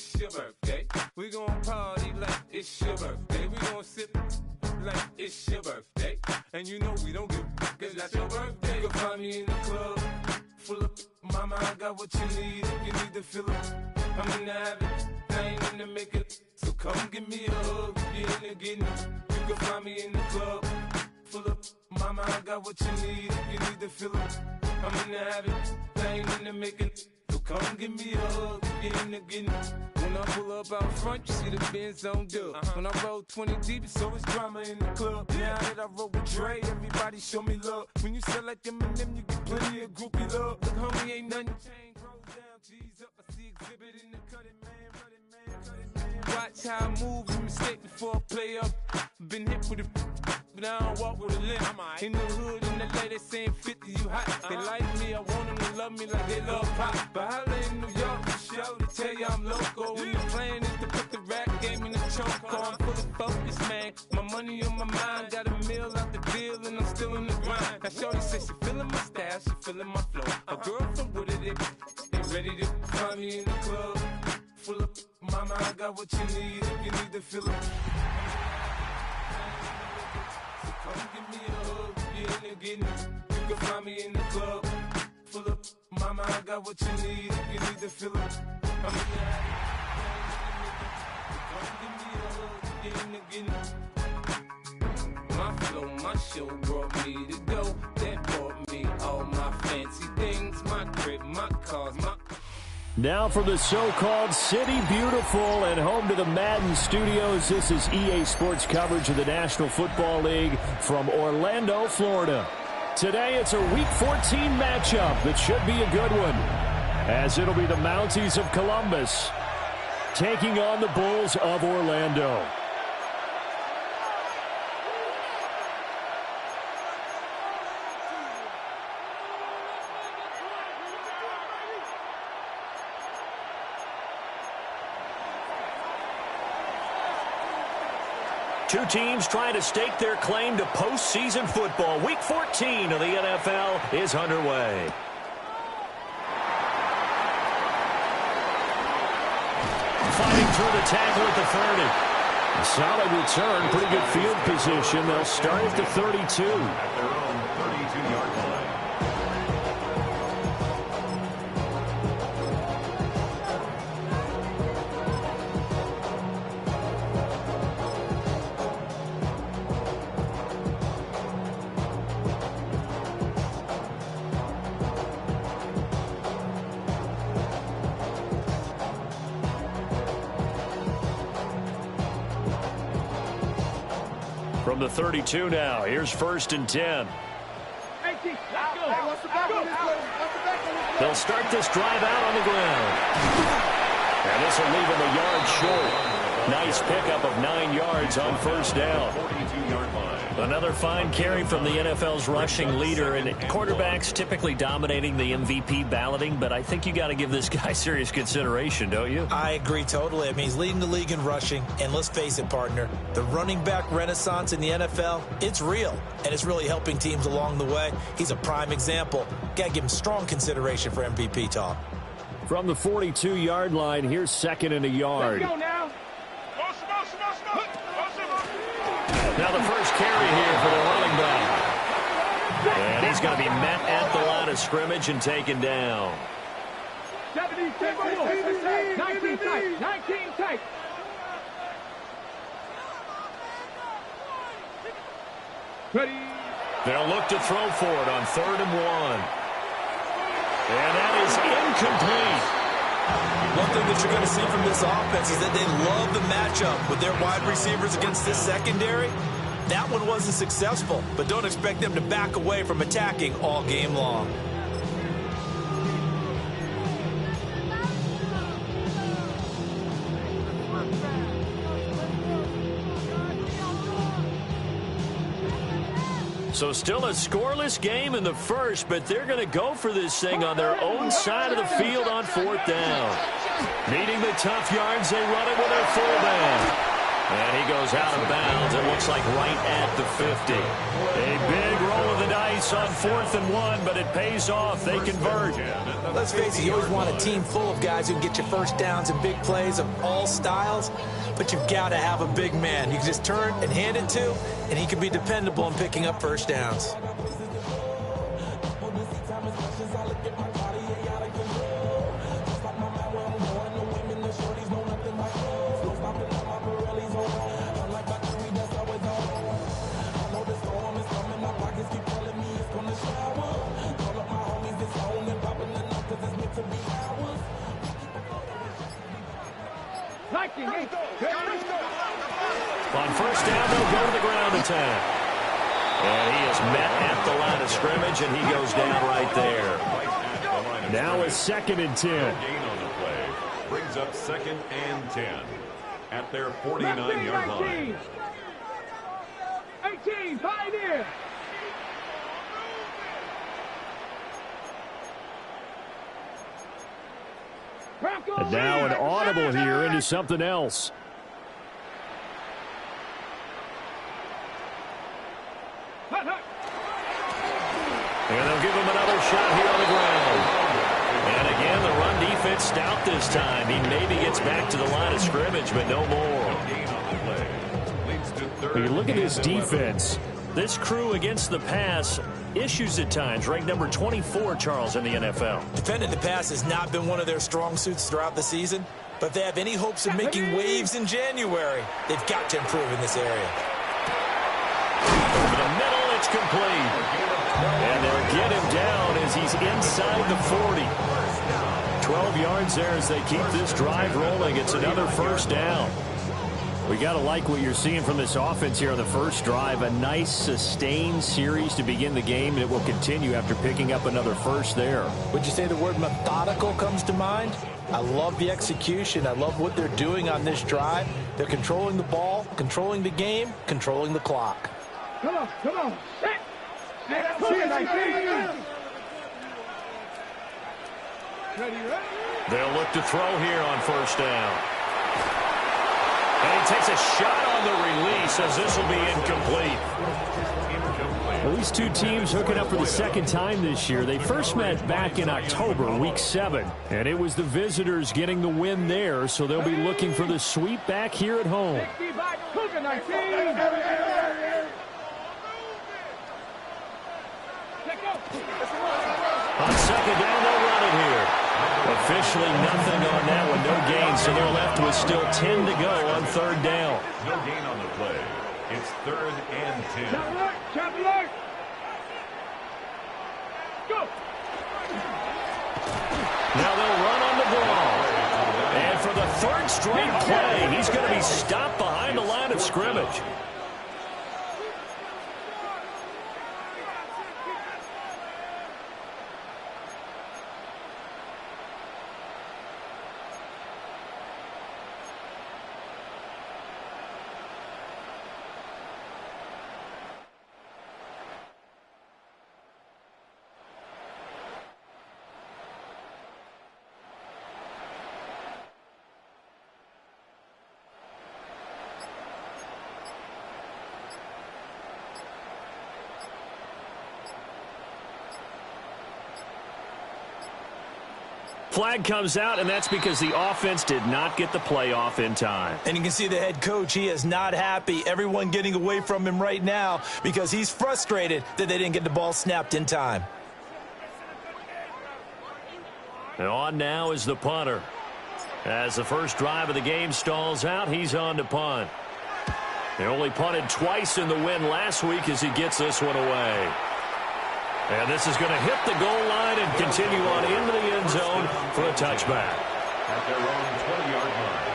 it's your birthday. We gon' party like it's your birthday. We gon' sip like it's your birthday. And you know we don't give cause that's your birthday. You can find me in the club, full of mama, I got what you need. If you need to fill it, I'm in the habit, I ain't in the make it. So come give me a hug, if you're in the getting it. You can find me in the club, full of mama, I got what you need. If you need to fill it, I'm in the habit, I ain't in the make it. So come give me a hug, if you're in the getting it. When I pull up out front, you see the Benz on dub. When I roll 20 deep, it's always drama in the club. Now that I roll with Dre, everybody show me love. When you sell like Eminem, you get plenty of groupie love. Look, homie, ain't nothing. Chain rolls down, G's up. I see exhibit in the cutting, man, running, man. Watch how I move, you mistake before I play up. Been hit with a but I don't walk with a limp. In the hood, in the LA, they saying 50, you hot. They like me, I want them to love me like they love pop. But holla in New York, show to tell you I'm local. When the plan is to put the rap game in the choke. I'm full of focus, man. My money on my mind, got a meal out the deal, and I'm still in the grind. Now shorty says she feeling my style, she feeling my flow. A girl from Wooded, they ready to find me in the club. Full of mama, I got what you need if you need to fill it. Come give me a hug, if you're in the getting it. You can find me in the club, full of mama, I got what you need if you need to fill it. I'm in the come give me a hug, if you're in the getting it. My flow, my show brought me to go. That brought me all my fancy things, my crib, my cars, my... Now from the so-called City Beautiful and home to the Madden Studios, this is EA Sports coverage of the National Football League from Orlando, Florida. Today it's a Week 14 matchup that should be a good one, as it'll be the Mounties of Columbus taking on the Bulls of Orlando. Two teams trying to stake their claim to postseason football. Week 14 of the NFL is underway. Fighting through the tackle at the 30. A solid return, pretty good field position. They'll start at the 32. At their own 32-yard line. From the 32 now, here's 1st and 10. They'll start this drive out on the ground. And this will leave them a yard short. Nice pickup of 9 yards on 1st down. 42-yard line. Another fine carry from the NFL's rushing leader, and quarterbacks typically dominating the MVP balloting, but I think you got to give this guy serious consideration, don't you? I agree totally. I mean, he's leading the league in rushing, and let's face it, partner, the running back renaissance in the NFL, it's real, and it's really helping teams along the way. He's a prime example. Got to give him strong consideration for MVP talk. From the 42-yard line, here's 2nd and a yard. Let's go now. Now the first carry here for the running back. And he's going to be met at the line of scrimmage and taken down. 19 tight. Ready. They'll look to throw for it on 3rd and 1. And that is incomplete. One thing that you're going to see from this offense is that they love the matchup with their wide receivers against this secondary. That one wasn't successful, but don't expect them to back away from attacking all game long. So still a scoreless game in the first, but they're going to go for this thing on their own side of the field on 4th down. Needing the tough yards, they run it with their fullback. And he goes out of bounds. It looks like right at the 50. A big roll of the dice on 4th and 1, but it pays off. They convert. Let's face it, you always want a team full of guys who can get you first downs and big plays of all styles, but you've got to have a big man you can just turn and hand it to, and he can be dependable in picking up first downs. On first down, they'll go to the ground attack. And he is met at the line of scrimmage, and he goes down right there. Now it's 2nd and 10. Gain on the play brings up 2nd and 10 at their 49-yard line. 18, Pioneer. And now an audible here into something else. And they'll give him another shot here on the ground. And again, the run defense stout this time. He maybe gets back to the line of scrimmage, but no more. When you look at this defense, this crew against the pass, issues at times, ranked number 24, Charles, in the NFL. Defending the pass has not been one of their strong suits throughout the season, but if they have any hopes of making waves in January, they've got to improve in this area. Over the middle, it's complete. And they'll get him down as he's inside the 40. 12 yards there as they keep this drive rolling. It's another first down. We got to like what you're seeing from this offense here on the first drive. A nice sustained series to begin the game, and it will continue after picking up another first there. Would you say the word methodical comes to mind? I love the execution. I love what they're doing on this drive. They're controlling the ball, controlling the game, controlling the clock. Come on, come on. They'll look to throw here on first down. And he takes a shot on the release as this will be incomplete. Well, these two teams hooking up for the second time this year. They first met back in October, week 7. And it was the visitors getting the win there, so they'll be looking for the sweep back here at home. On second down, they'll run it here. Officially nothing on that one, no gain, so they're left with still 10 to go on third down. No gain on the play. It's 3rd and 10. Chop alert! Go! Now they'll run on the ball. And for the 3rd straight play, he's going to be stopped behind the line of scrimmage. Flag comes out, and that's because the offense did not get the play off in time. And you can see the head coach, he is not happy. Everyone getting away from him right now because he's frustrated that they didn't get the ball snapped in time. And on now is the punter. As the first drive of the game stalls out, he's on to punt. They only punted twice in the win last week as he gets this one away. And this is going to hit the goal line and continue on into the end zone for a touchback. At their own 20-yard line.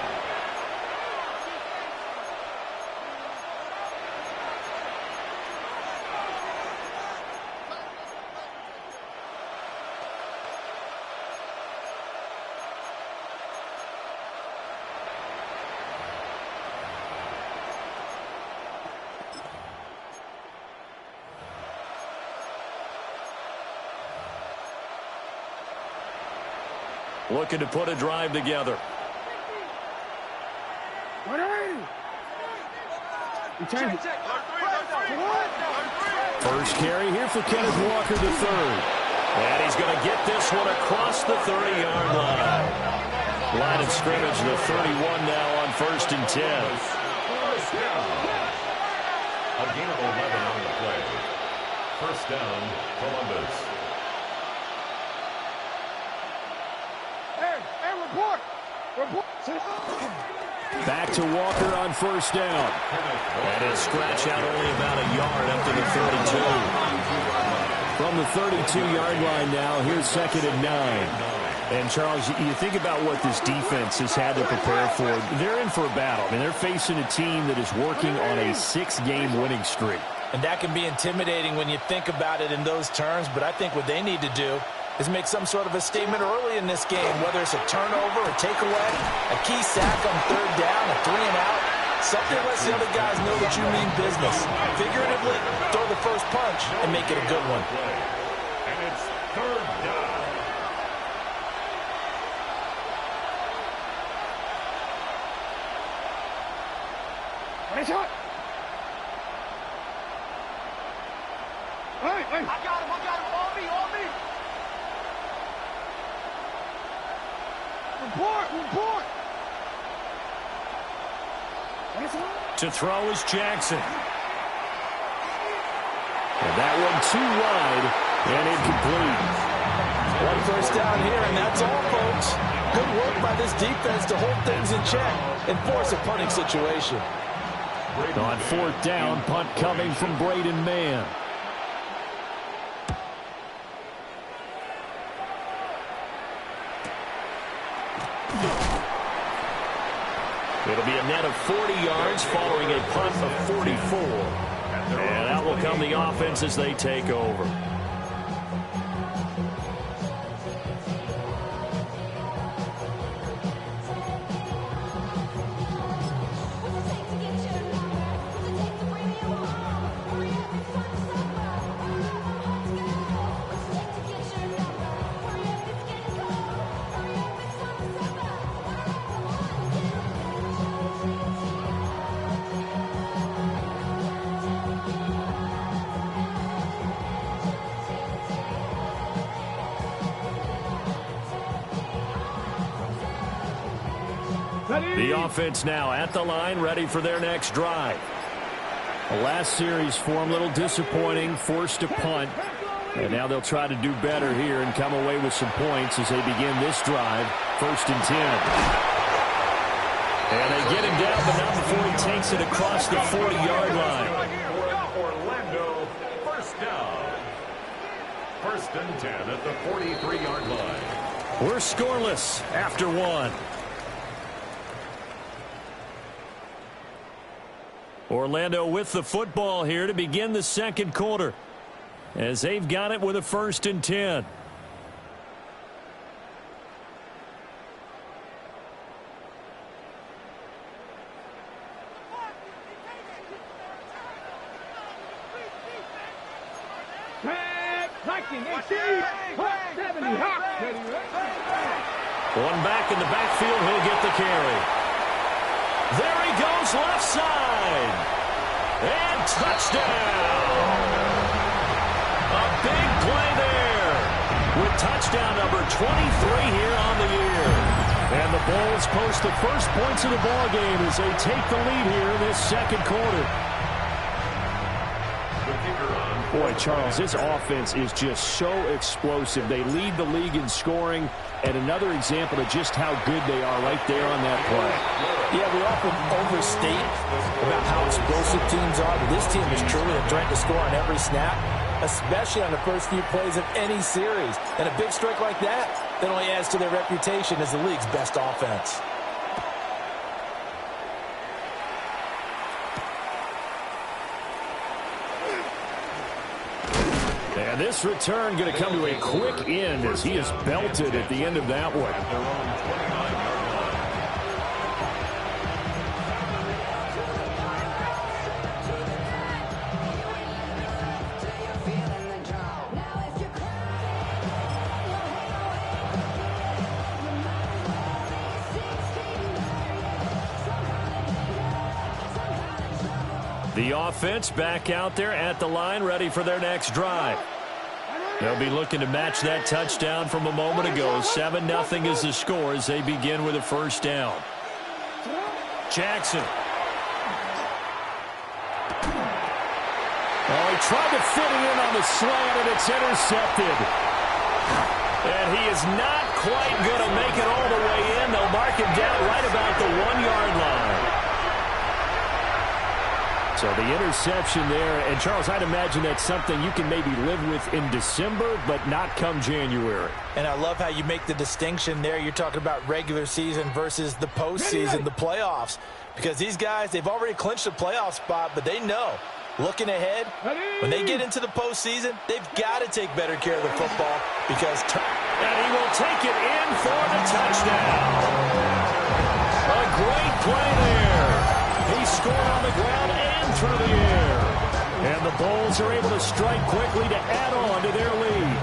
Looking to put a drive together. First carry here for Kenneth Walker III. And he's going to get this one across the 30-yard line. Line of scrimmage, the 31 now on 1st and 10. A gain of 11 on the play. First down, Columbus. Hey, report! Back to Walker on 1st down. And he'll scratch out only about a yard up to the 32. From the 32-yard line now, here's 2nd and 9. And, Charles, you think about what this defense has had to prepare for. They're in for a battle. I mean, they're facing a team that is working on a 6-game winning streak. And that can be intimidating when you think about it in those terms, but I think what they need to do is make some sort of a statement early in this game, whether it's a turnover, a takeaway, a key sack on 3rd down, a 3-and-out. Something lets the other guys know that you mean business. Figuratively, throw the first punch and make it a good one. And it's 3rd down. Shot. Hey. I got him. On me. Report. To throw is Jackson. And that one too wide and incomplete. One first down here, and that's all, folks. Good work by this defense to hold things in check and force a punting situation. On 4th down, punt coming from Braden Mann. It'll be a net of 40 yards following a punt of 44. And that will come the offense as they take over. The offense now at the line, ready for their next drive. The last series for them, a little disappointing, forced to punt. And now they'll try to do better here and come away with some points as they begin this drive, 1st and 10. And they get him down, but not before he takes it across the 40-yard line. Orlando, first down. 1st and 10 at the 43-yard line. We're scoreless after one. Orlando with the football here to begin the 2nd quarter as they've got it with a 1st and 10. One back in the backfield, he'll get the carry. There he goes, left side. And touchdown. A big play there with touchdown number 23 here on the year. And the Bulls post the first points of the ball game as they take the lead here in this 2nd quarter. Boy, Charles, this offense is just so explosive. They lead the league in scoring, and another example of just how good they are right there on that play. Yeah, we often overstate about how explosive teams are, but this team is truly a threat to score on every snap, especially on the first few plays of any series. And a big strike like that only adds to their reputation as the league's best offense. And this return going to come to a quick end as he is belted at the end of that one. The offense back out there at the line, ready for their next drive. They'll be looking to match that touchdown from a moment ago. 7-0 is the score as they begin with a first down. Jackson. Oh, he tried to fit it in on the slant, and it's intercepted. And he is not quite going to make it all the way in. They'll mark him down right about the 1-yard line. So the interception there. And, Charles, I'd imagine that's something you can maybe live with in December, but not come January. And I love how you make the distinction there. You're talking about regular season versus the postseason, the playoffs. Because these guys, they've already clinched a playoff spot, but they know, looking ahead, when they get into the postseason, they've got to take better care of the football because... And he will take it in for the touchdown. A great play there. He scored on the ground and through the air. And the Bulls are able to strike quickly to add on to their lead.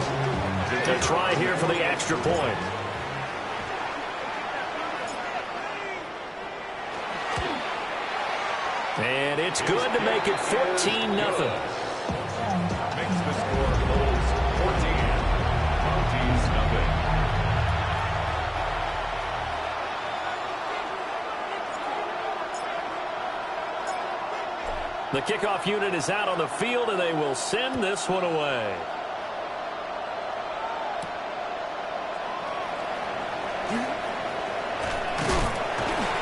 To try here for the extra point. And it's good to make it 14-0. Makes the score Bulls 14, Monty's nothing. The kickoff unit is out on the field, and they will send this one away.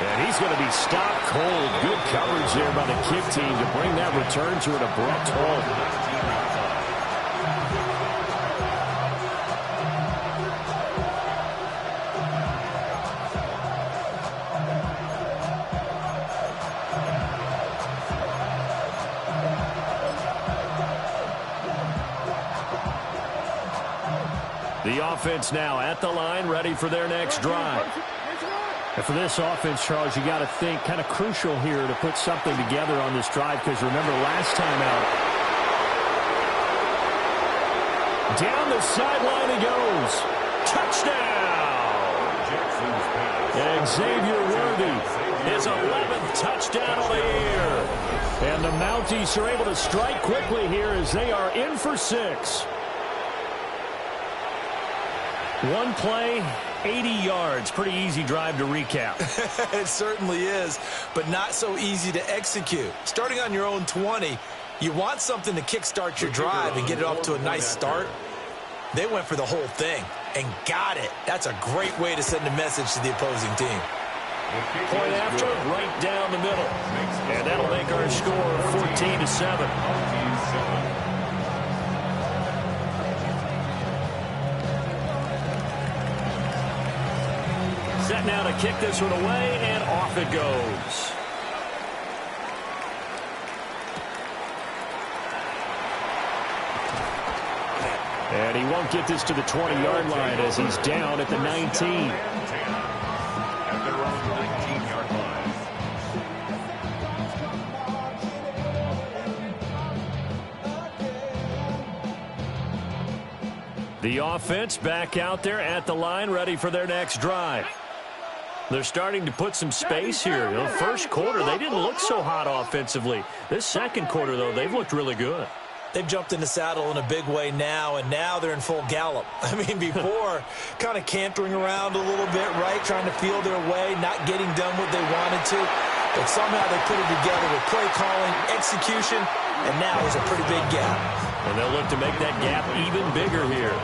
And he's going to be stopped cold. Good coverage there by the kick team to bring that return to an abrupt halt. The offense now at the line, ready for their next drive. And for this offense, Charles, you got to think kind of crucial here to put something together on this drive, because remember last time out, down the sideline he goes. Touchdown! And Xavier Worthy, his 11th touchdown of the year. And the Mounties are able to strike quickly here as they are in for 6. One play, 80 yards. Pretty easy drive to recap. It certainly is, but not so easy to execute. Starting on your own 20, you want something to kickstart your drive and get it off to a nice start. They went for the whole thing and got it. That's a great way to send a message to the opposing team. Point after, right down the middle. And that'll make our score 14-7. Set now to kick this one away, and off it goes. And he won't get this to the 20-yard line as he's down at the 19. At their own 19-yard line. The offense back out there at the line, ready for their next drive. They're starting to put some space here. The first quarter, they didn't look so hot offensively. This second quarter, though, they've looked really good. They've jumped in the saddle in a big way now, and now they're in full gallop. I mean, before, kind of cantering around a little bit, right, trying to feel their way, not getting done what they wanted to. But somehow they put it together with play calling, execution, and now there's a pretty big gap. And they'll look to make that gap even bigger here.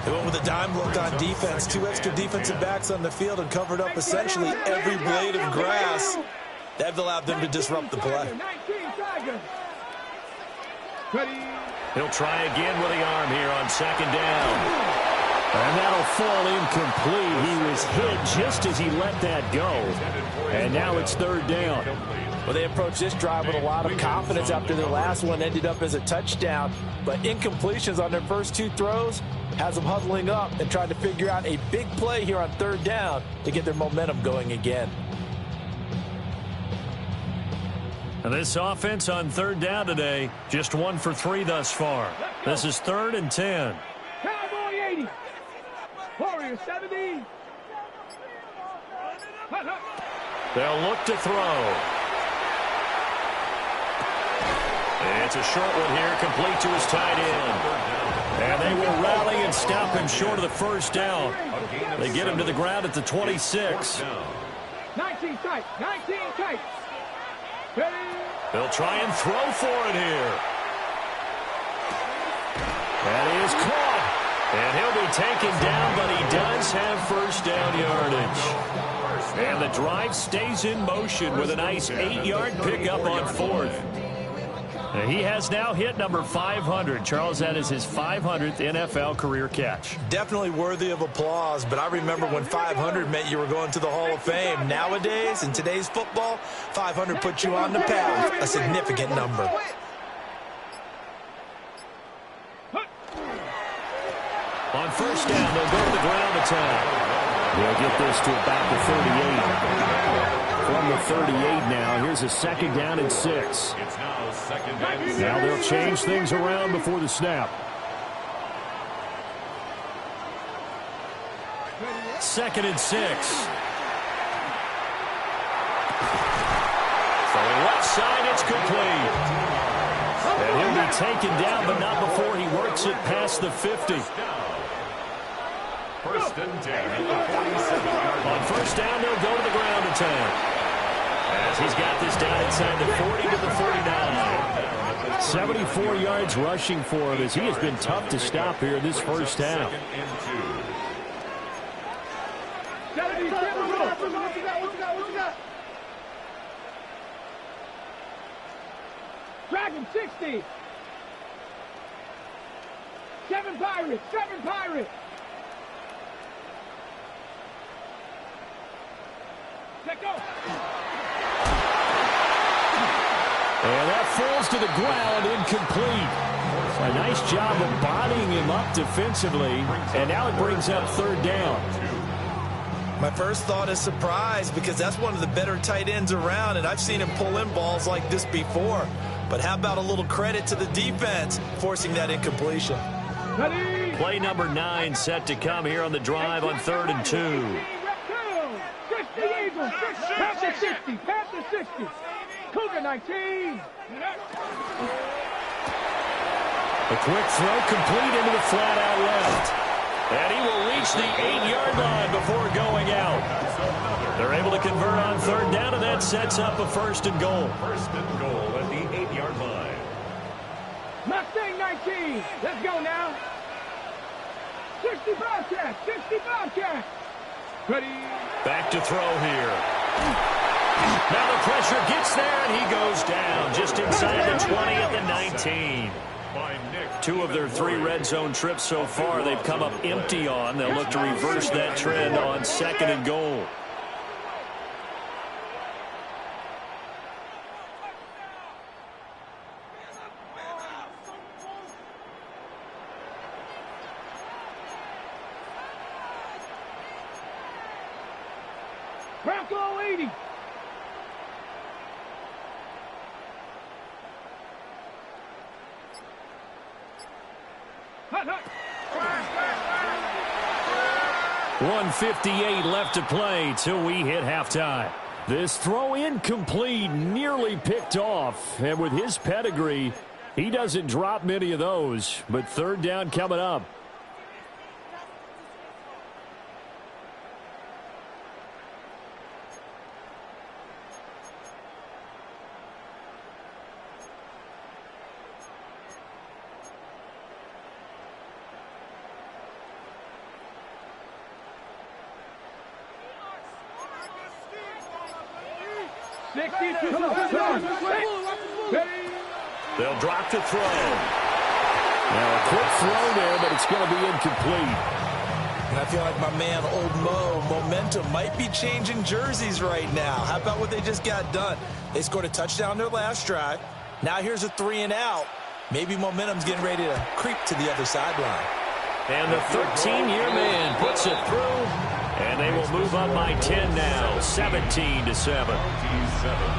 They went with a dime look on defense. 2 extra defensive backs on the field and covered up essentially every blade of grass. That allowed them to disrupt the play. He'll try again with the arm here on second down. And that'll fall incomplete. He was hit just as he let that go. And now it's third down. Well, they approached this drive with a lot of confidence after their last one ended up as a touchdown. But incompletions on their first 2 throws has them huddling up and trying to figure out a big play here on third down to get their momentum going again. And this offense on third down today, just 1 for 3 thus far. This is 3rd and 10. Cowboy 80. Warrior 70. They'll look to throw. It's a short one here, complete to his tight end. And they will rally and stop him short of the first down. They get him to the ground at the 26. 19 tight. 19 tight. They'll try and throw for it here. That is caught. And he'll be taken down, but he does have first down yardage. And the drive stays in motion with a nice 8-yard pickup on fourth. He has now hit number 500. Charles, that is his 500th NFL career catch. Definitely worthy of applause, but I remember when 500 meant you were going to the Hall of Fame. Nowadays, in today's football, 500 puts you on the path, a significant number. On first down, they'll go to the ground attack. They'll get this to about the 38. From the 38 now, here's a second down and 6. It's now second and 6. Now they'll change things around before the snap. Second and 6. Throwing left side, it's complete. And he'll be taken down, but not before he works it past the 50. First and 10 at the 47-yard line. On first down, they'll go to the ground attack. As he's got this down inside the 40 to the 49. 74 yards rushing for him as he has been tough to stop here in this first half. Second and 2. What you got? Dragon 60. 7 Pirates. Let go. And that falls to the ground, incomplete. A nice job of bodying him up defensively, and now it brings up third down. My first thought is surprise, because that's one of the better tight ends around, and I've seen him pull in balls like this before. But how about a little credit to the defense forcing that incompletion? Ready. Play number 9 set to come here on the drive on 3rd and 2. Past the 60. Cougar 19. A quick throw complete into the flat out left. And he will reach the 8-yard line before going out. They're able to convert on third down, and that sets up a first and goal. First and goal at the 8-yard line. Mustang 19. Let's go now. 60 Bobcats. Ready. Back to throw here. Now the pressure gets there, and he goes down just inside the 20 at the 19. 2 of their 3 red zone trips so far they've come up empty on. They'll look to reverse that trend on 2nd and goal. Bronco 80. Hut. 1:58 left to play till we hit halftime. This throw incomplete, nearly picked off. And with his pedigree, he doesn't drop many of those. But third down coming up. They'll drop to throw. Now a quick throw there, but it's going to be incomplete. And I feel like my man, Old Mo, momentum might be changing jerseys right now. How about what they just got done? They scored a touchdown their last drive. Now here's a 3 and out. Maybe momentum's getting ready to creep to the other sideline. And the 13-year man puts it through. And they will move up by 10 now, 17-7.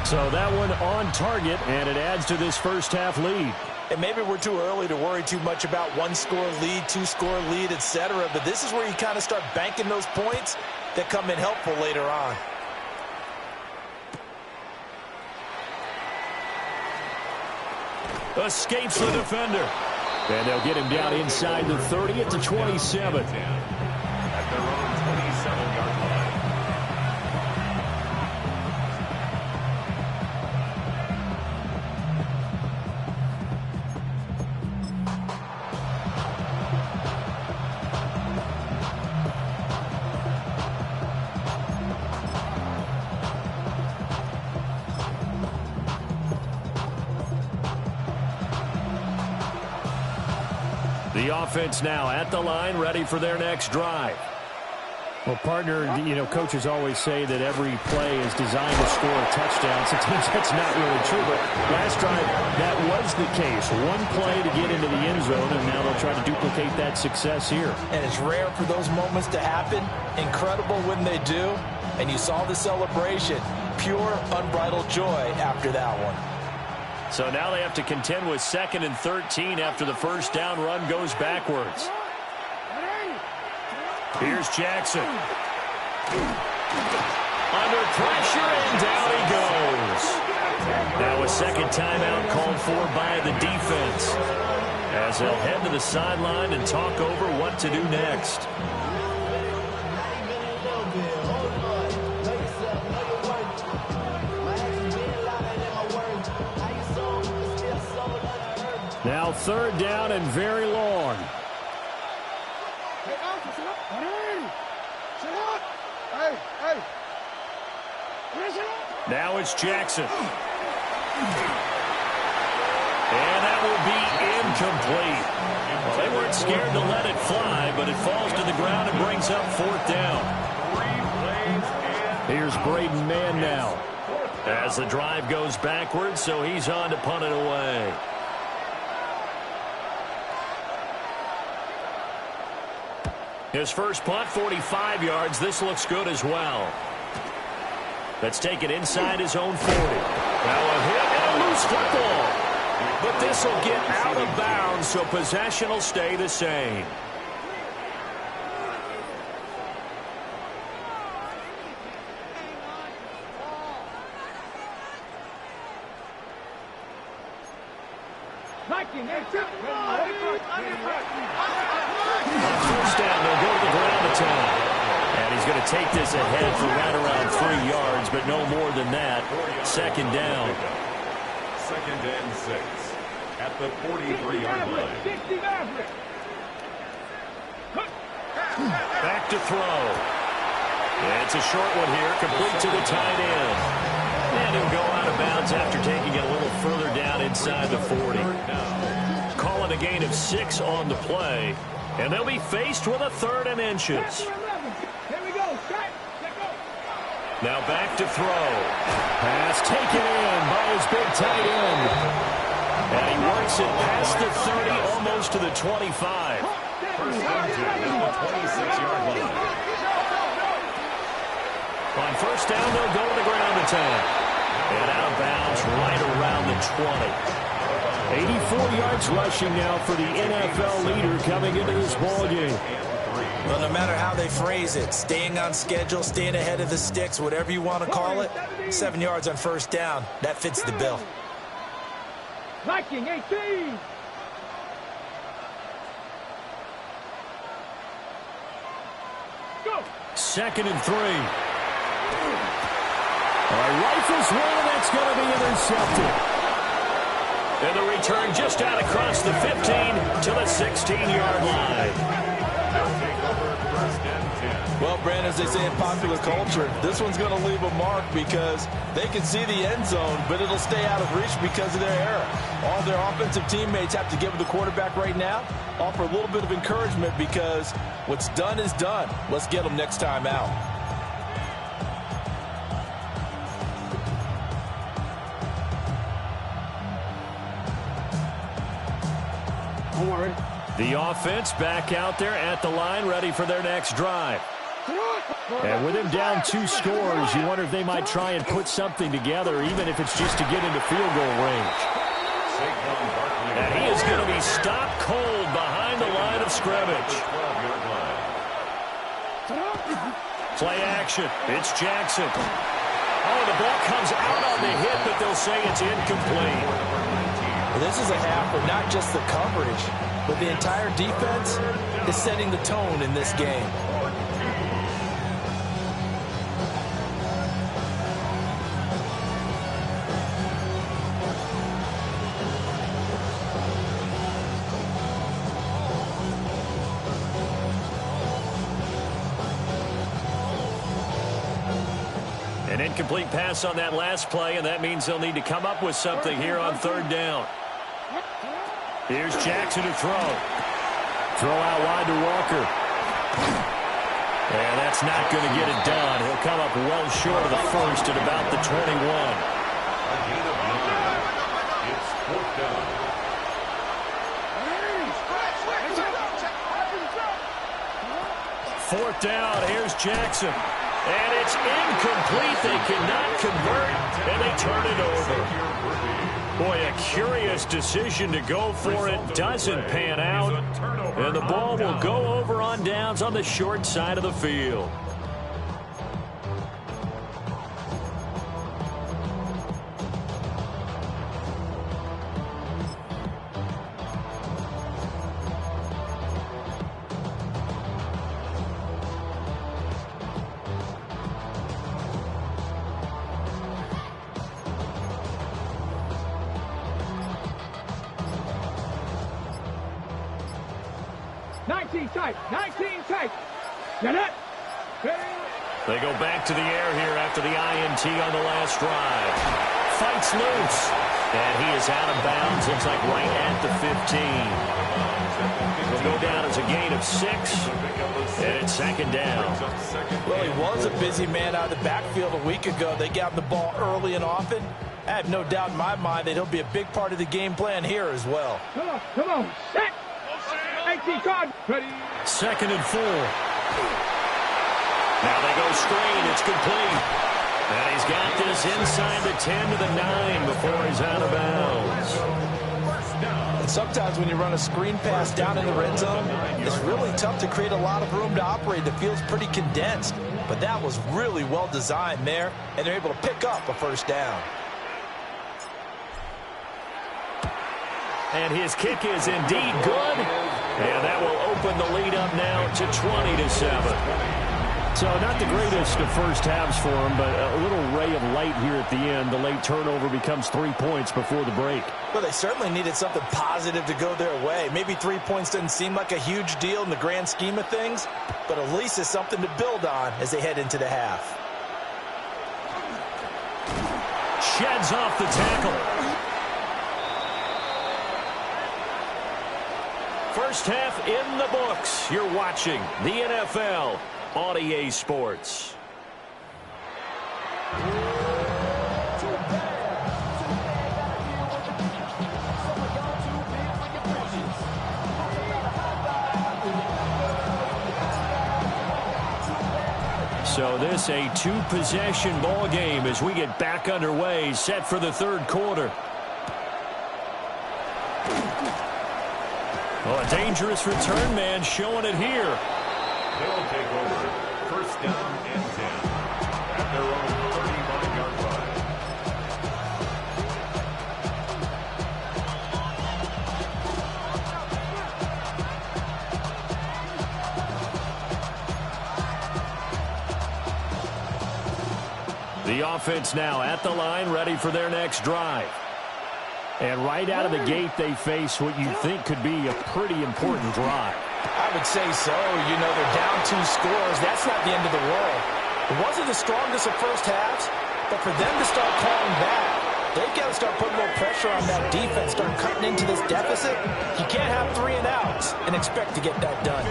So that one on target, and it adds to this first half lead. And maybe we're too early to worry too much about 1-score lead, 2-score lead, etc. But this is where you kind of start banking those points that come in helpful later on. Escapes the defender. And they'll get him down inside the 30 at the 27. At their own 27-yard line. The offense now at the line, ready for their next drive. Well, partner, coaches always say that every play is designed to score a touchdown. Sometimes that's not really true, but last drive, that was the case. One play to get into the end zone, and now they'll try to duplicate that success here. And it's rare for those moments to happen. Incredible when they do. And you saw the celebration. Pure, unbridled joy after that one. So now they have to contend with 2nd and 13 after the first down run goes backwards. Here's Jackson. Under pressure, and down he goes. Now a second timeout called for by the defense, as they'll head to the sideline and talk over what to do next. Now 3rd down and very long. Now it's Jackson. And that will be incomplete. Well, they weren't scared to let it fly, but it falls to the ground and brings up 4th down. Here's Braden Mann now, as the drive goes backwards, so he's on to punt it away. His first punt, 45 yards. This looks good as well. Let's take it inside his own 40. Now a hit and a loose football. But this will get out of bounds, so possession will stay the same. On first down, they'll go to the ground attack. And he's going to take this ahead for right around 3 yards, but no more than that. 2nd down. 2nd and 6 at the 43-yard line. Back to throw. It's a short one here, complete to the tight end. And he'll go out of bounds after taking it a little further down inside the 40. Calling a gain of 6 on the play. And they'll be faced with a 3rd and inches. Now back to throw. Pass taken in by his big tight end. And he works it past the 30, almost to the 25. First down to the 26-yard line. On first down, they'll go to the ground attack. And out of bounds right around the 20. 84 yards rushing now for the NFL leader coming into this ballgame. Well, no matter how they phrase it, staying on schedule, staying ahead of the sticks, whatever you want to call it, 7 yards on first down, that fits the bill. Viking 18. Go. 2nd and 3. Rifles one, and that's going to be intercepted. And the return just out across the 15 to the 16-yard line. Well, Brandon, as they say in popular culture, this one's going to leave a mark because they can see the end zone, but it'll stay out of reach because of their error. All their offensive teammates have to give the quarterback right now, offer a little bit of encouragement because what's done is done. Let's get them next time out. The offense back out there at the line, ready for their next drive. And with him down 2 scores, you wonder if they might try and put something together, even if it's just to get into field goal range. And he is going to be stopped cold behind the line of scrimmage. Play action. It's Jackson. Oh, the ball comes out on the hit, but they'll say it's incomplete. Well, this is a half where not just the coverage, but the entire defense is setting the tone in this game. An incomplete pass on that last play, and that means they'll need to come up with something here on third down. Here's Jackson to throw. Throw out wide to Walker. And that's not going to get it done. He'll come up well short of the first at about the 21. A gain of 9. It's fourth down. Fourth down. Here's Jackson. And it's incomplete. They cannot convert, and they turn it over. Boy, a curious decision to go for it. Doesn't pan out. And the ball will go over on downs on the short side of the field. They go back to the air here after the INT on the last drive. Fights loose. And he is out of bounds. Looks like right at the 15. He'll go down as a gain of 6. And it's second down. Well, he was a busy man out of the backfield a week ago. They got him the ball early and often. I have no doubt in my mind that he'll be a big part of the game plan here as well. Come on. Set. 18 card. Ready. Second and 4. Now they go screen. It's complete. And he's got this inside the 10 to the 9 before he's out of bounds. And sometimes when you run a screen pass down in the red zone, it's really tough to create a lot of room to operate. The field's pretty condensed. But that was really well designed there, and they're able to pick up a first down. And his kick is indeed good. And that will open the lead up now to 20-7. So not the greatest of first halves for him, but a little ray of light here at the end. The late turnover becomes 3 points before the break. Well, they certainly needed something positive to go their way. Maybe 3 points doesn't seem like a huge deal in the grand scheme of things, but at least it's something to build on as they head into the half. Sheds off the tackle. First half in the books. You're watching the NFL on EA Sports. So this a two-possession ball game as we get back underway, set for the third quarter. Oh, a dangerous return man showing it here. They'll take over. First down and 10 at their own 35-yard line. The offense now at the line, ready for their next drive. And right out of the gate, they face what you think could be a pretty important drive. I would say so. You know, they're down 2 scores. That's not the end of the world. It wasn't the strongest of first halves, but for them to start calling back, they've got to start putting more pressure on that defense, start cutting into this deficit. You can't have 3 and outs and expect to get that done.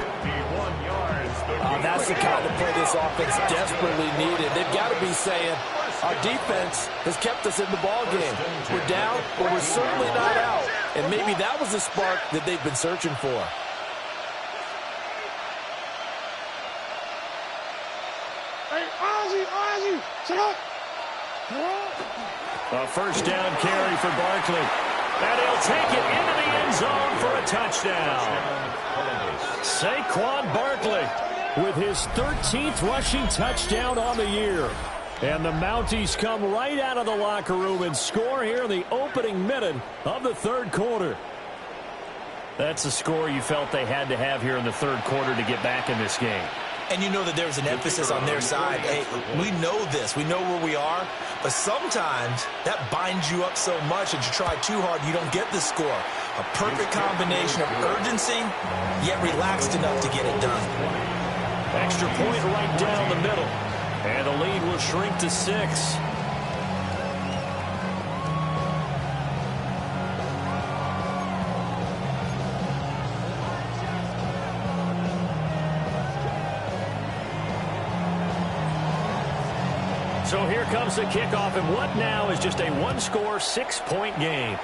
That's the kind of play this offense desperately needed. They've got to be saying, our defense has kept us in the ball game. We're down, but we're certainly not out. And maybe that was the spark that they've been searching for. A first down carry for Barkley. And he'll take it into the end zone for a touchdown. Saquon Barkley with his 13th rushing touchdown on the year. And the Mounties come right out of the locker room and score here in the opening minute of the third quarter. That's a score you felt they had to have here in the third quarter to get back in this game. And you know that there was an emphasis on their side. Hey, we know this. We know where we are. But sometimes that binds you up so much that you try too hard, you don't get the score. A perfect combination of urgency, yet relaxed enough to get it done. Extra point right down the middle. And the lead will shrink to 6. So here comes the kickoff, and what now is just a one-score, 6-point game.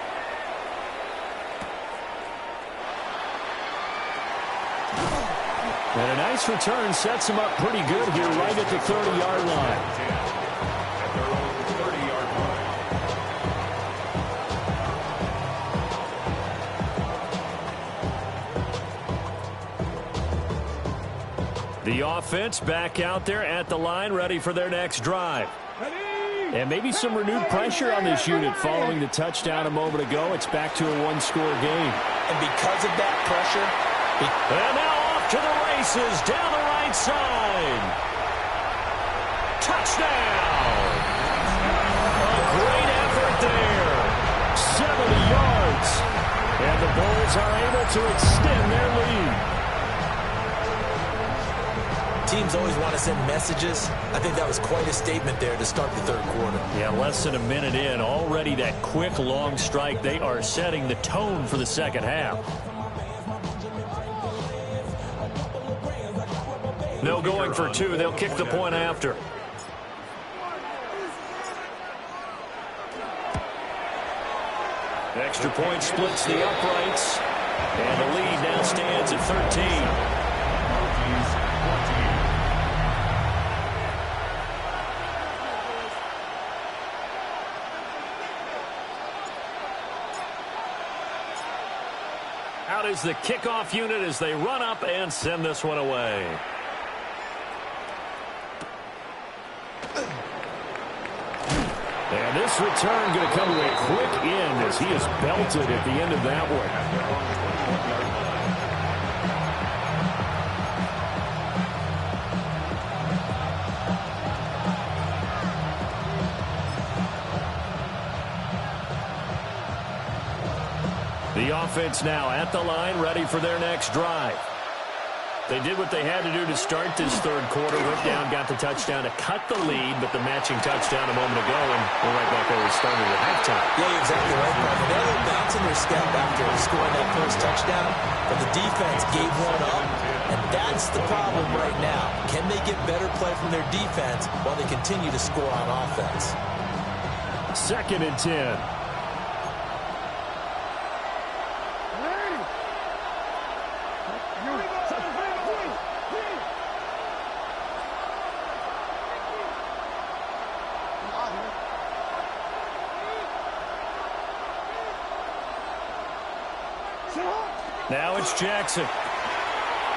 And a nice return sets him up pretty good here right at the 30-yard line. At their own 30-yard line. The offense back out there at the line, ready for their next drive. And maybe some renewed pressure on this unit following the touchdown a moment ago. It's back to a one-score game. And because of that pressure... And now off to the races down the right side. Touchdown! A great effort there. 70 yards. And the Bulls are able to extend their lead. Teams always want to send messages. I think that was quite a statement there to start the third quarter. Yeah, less than a minute in. Already that quick, long strike. They are setting the tone for the second half. No going for 2. They'll kick the point after. Extra point splits the uprights. And the lead now stands at 13. Out is the kickoff unit as they run up and send this one away. And this return going to come to a quick end as he is belted at the end of that one. The offense now at the line, ready for their next drive. They did what they had to do to start this third quarter. Went down, got the touchdown to cut the lead, but the matching touchdown a moment ago, and we're right back where we started at halftime. Yeah, you're exactly right, Brandon. They're a little bounce in their step after scoring that first touchdown, but the defense gave one up, and that's the problem right now. Can they get better play from their defense while they continue to score on offense? 2nd and 10. Now it's Jackson.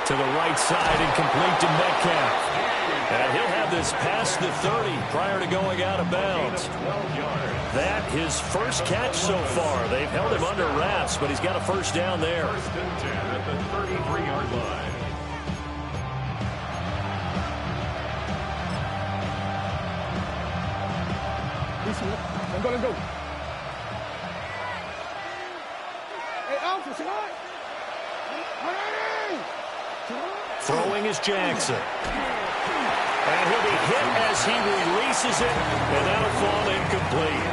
To the right side and complete to Metcalf. And he'll have this past the 30 prior to going out of bounds. That his first catch so far. They've held him under wraps, but he's got a first down there. 1st and 10 at the 33-yard line. Let's go. Hey, Alpha, tonight. Throwing is Jackson. And he'll be hit as he releases it, and that'll fall incomplete.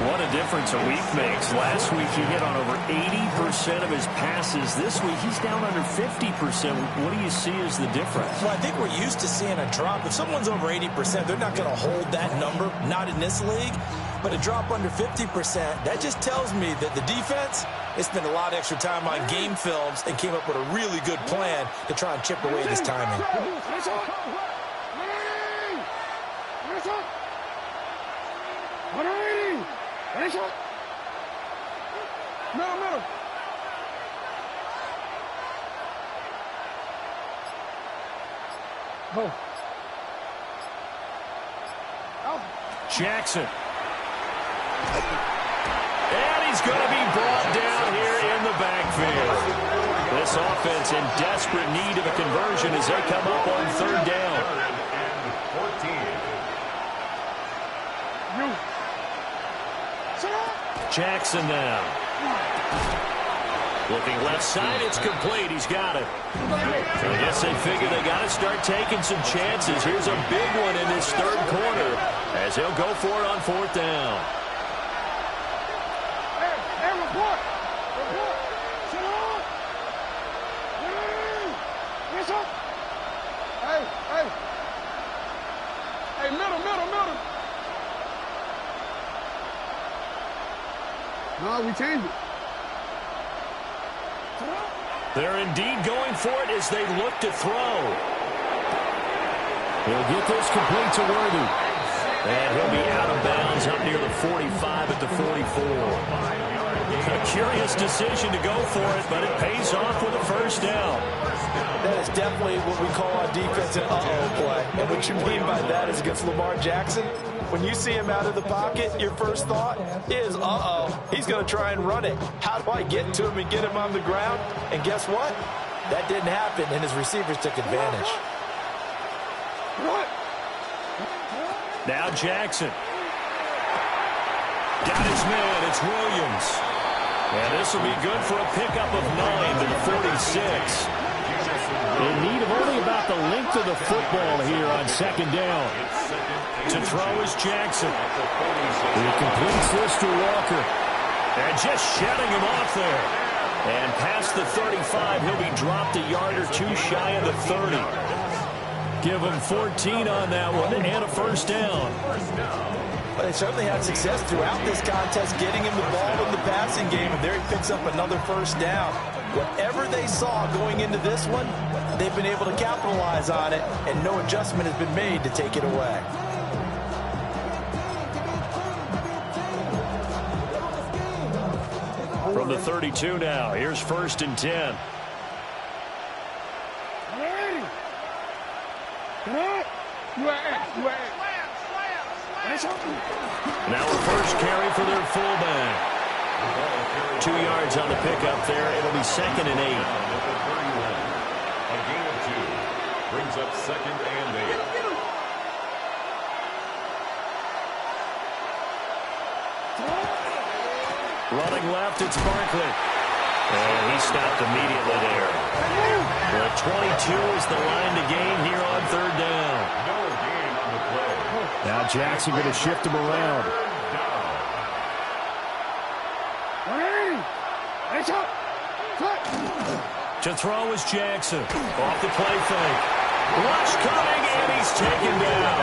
What a difference a week makes. Last week he hit on over 80% of his passes. This week he's down under 50%. What do you see as the difference? Well, I think we're used to seeing a drop. If someone's over 80%, they're not going to hold that number, not in this league. But a drop under 50%, that just tells me that the defense, they spent a lot of extra time on game films and came up with a really good plan to try and chip away this timing. Middle. Oh. Jackson. And he's going to be brought down here in the backfield. This offense in desperate need of a conversion as they come up on third down. Jackson now. Looking left side, it's complete. He's got it. I guess they figure they got to start taking some chances. Here's a big one in this third quarter as he'll go for it on fourth down. Hey, report. Sit on. Yes, sir. Hey, middle. No, we changed it. They're indeed going for it as they look to throw. He'll get this complete to Worthy. And he'll be out of bounds up near the 45 at the 44. A curious decision to go for it, but it pays off with a first down. That is definitely what we call on defense an uh-oh play. And what you mean by that is against Lamar Jackson, when you see him out of the pocket, your first thought is, uh-oh, he's going to try and run it. How do I get to him and get him on the ground? And guess what? That didn't happen, and his receivers took advantage. Now Jackson. Got his man. It's Williams. And this will be good for a pickup of 9 to the 46. In need of only about the length of the football here on second down. To throw is Jackson. He completes this to Walker. And just shutting him off there. And past the 35, he'll be dropped a yard or two shy of the 30. Give him 14 on that one and a first down. But they certainly had success throughout this contest getting him the ball in the passing game, and there he picks up another first down. Whatever they saw going into this one, they've been able to capitalize on it, and no adjustment has been made to take it away. From the 32 now, here's 1st and 10. Now a first carry for their fullback. 2 yards on the pickup there. It'll be 2nd and 8. A gain of 2 brings up 2nd and 8. Running left, it's Barkley. And he stopped immediately there. The 22 is the line to gain here on third down. No gain on the play. Now Jackson going to shift him around. To throw is Jackson. Off the play fake. Rush coming, and he's taken down.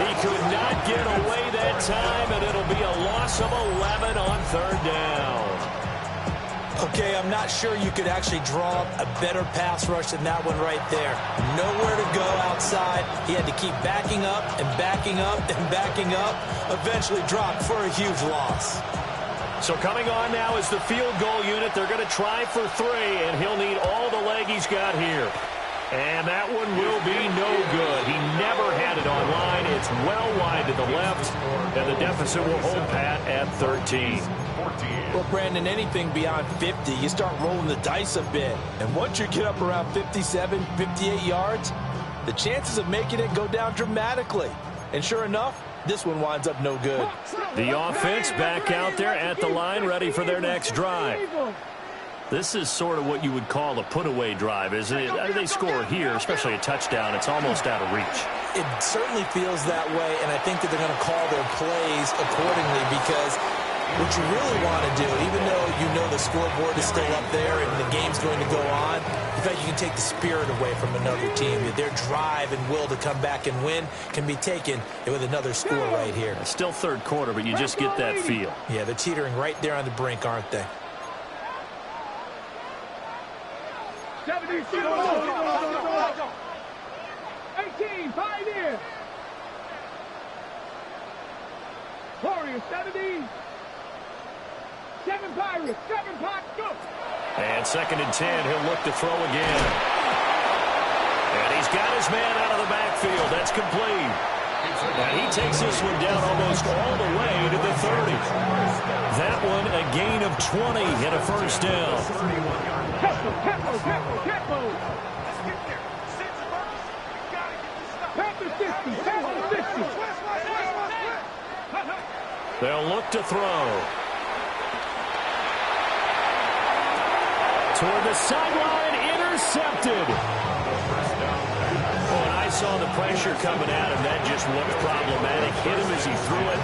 He could not get away that time, and it'll be a loss of 11 on third down. Okay, I'm not sure you could actually draw up a better pass rush than that one right there. Nowhere to go outside. He had to keep backing up and backing up and backing up. Eventually dropped for a huge loss. So coming on now is the field goal unit. They're going to try for 3, and he'll need all the leg he's got here. And that one will be no good. He never had it on line. It's well wide to the left, and the deficit will hold pat at 13. Well, Brandon, anything beyond 50, you start rolling the dice a bit. And once you get up around 57, 58 yards, the chances of making it go down dramatically. And sure enough, this one winds up no good. The offense back out there at the line, ready for their next drive. This is sort of what you would call a put-away drive, isn't it? They score here, especially a touchdown. It's almost out of reach. It certainly feels that way, and I think that they're going to call their plays accordingly because what you really want to do, even though you know the scoreboard is still up there and the game's going to go on, in fact, you can take the spirit away from another team. Their drive and will to come back and win can be taken with another score right here. It's still third quarter, but you just get that feel. Yeah, they're teetering right there on the brink, aren't they? 18, Pioneer. Warriors, 17. 7 Pirates, 7 Pirates, go. And 2nd and 10, he'll look to throw again. And he's got his man out of the backfield. That's complete. And he takes this one down almost all the way to the 30. That one a gain of 20 and a first down. They'll look to throw. Toward the sideline, intercepted. Oh, and I saw the pressure coming at him. That just looked problematic. Hit him as he threw it,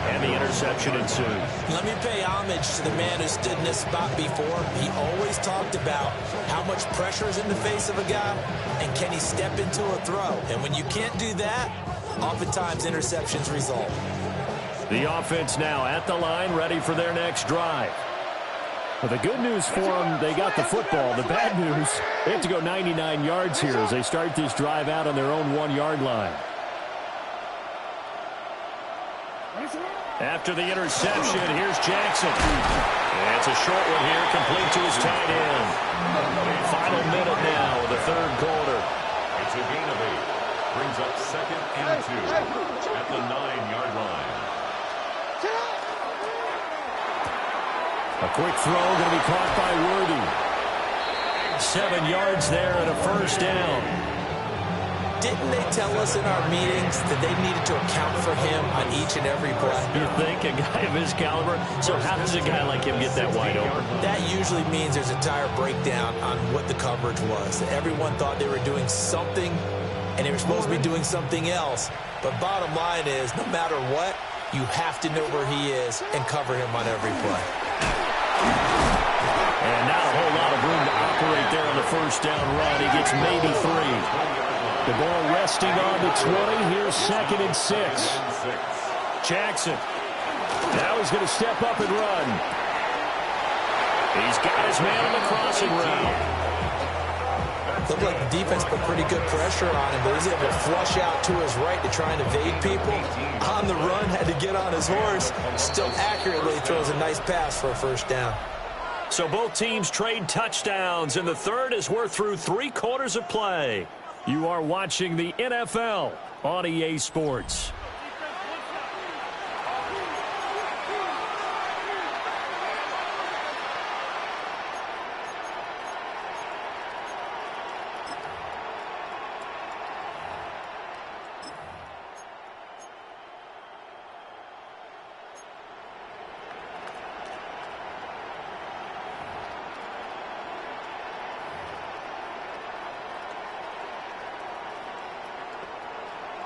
and the interception ensued. Let me pay homage to the man who stood in this spot before. He always talked about how much pressure is in the face of a guy, and can he step into a throw. And when you can't do that, oftentimes interceptions result. The offense now at the line, ready for their next drive. Well, the good news for them, they got the football. The bad news, they have to go 99 yards here as they start this drive out on their own 1-yard line. After the interception, here's Jackson. And it's a short one here, complete to his tight end. Final minute now of the third quarter. It's a gain of 8. Brings up 2nd and 2 at the 9-yard line. A quick throw going to be caught by Worthy. 7 yards there and a first down. Didn't they tell us in our meetings that they needed to account for him on each and every play? You think a guy of his caliber? So how does a guy like him get that wide open? That usually means there's a tire breakdown on what the coverage was. Everyone thought they were doing something, and they were supposed to be doing something else. But bottom line is, no matter what, you have to know where he is and cover him on every play. And not a whole lot of room to operate there on the first down run. He gets maybe 3. The ball resting on the 20. Here's 2nd and 6. Jackson. Now he's going to step up and run. He's got his man on the crossing route. Looked like the defense put pretty good pressure on him, but he's able to flush out to his right to try and evade people. On the run, had to get on his horse. Still accurately throws a nice pass for a first down. So both teams trade touchdowns, and the third as we're through 3 quarters of play. You are watching the NFL on EA Sports.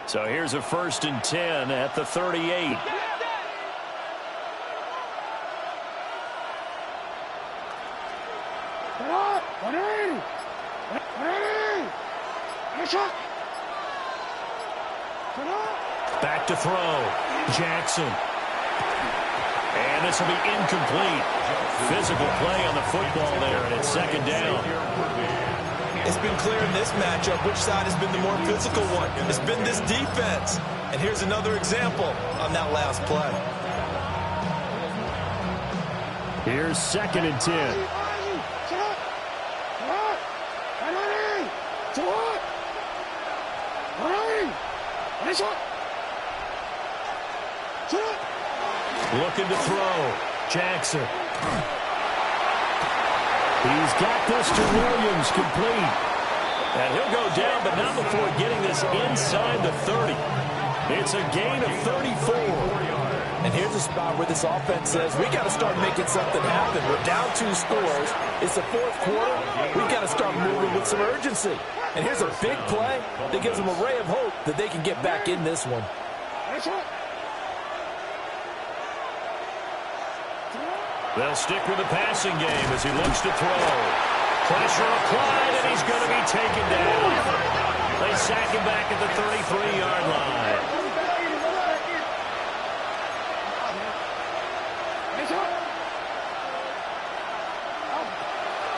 So here's a 1st and 10 at the 38. Back to throw. Jackson. And this will be incomplete. Physical play on the football there, and it's 2nd down. It's been clear in this matchup which side has been the more physical one. It's been this defense. And here's another example on that last play. Here's 2nd and 10. Looking to throw. Jackson. He's got this to Williams, complete. And he'll go down, but not before getting this inside the 30. It's a gain of 34. And here's a spot where this offense says, we got to start making something happen. We're down 2 scores. It's the 4th quarter. We've got to start moving with some urgency. And here's a big play that gives them a ray of hope that they can get back in this one. They'll stick with the passing game as he looks to throw. Pressure applied, and he's going to be taken down. They sack him back at the 33-yard line.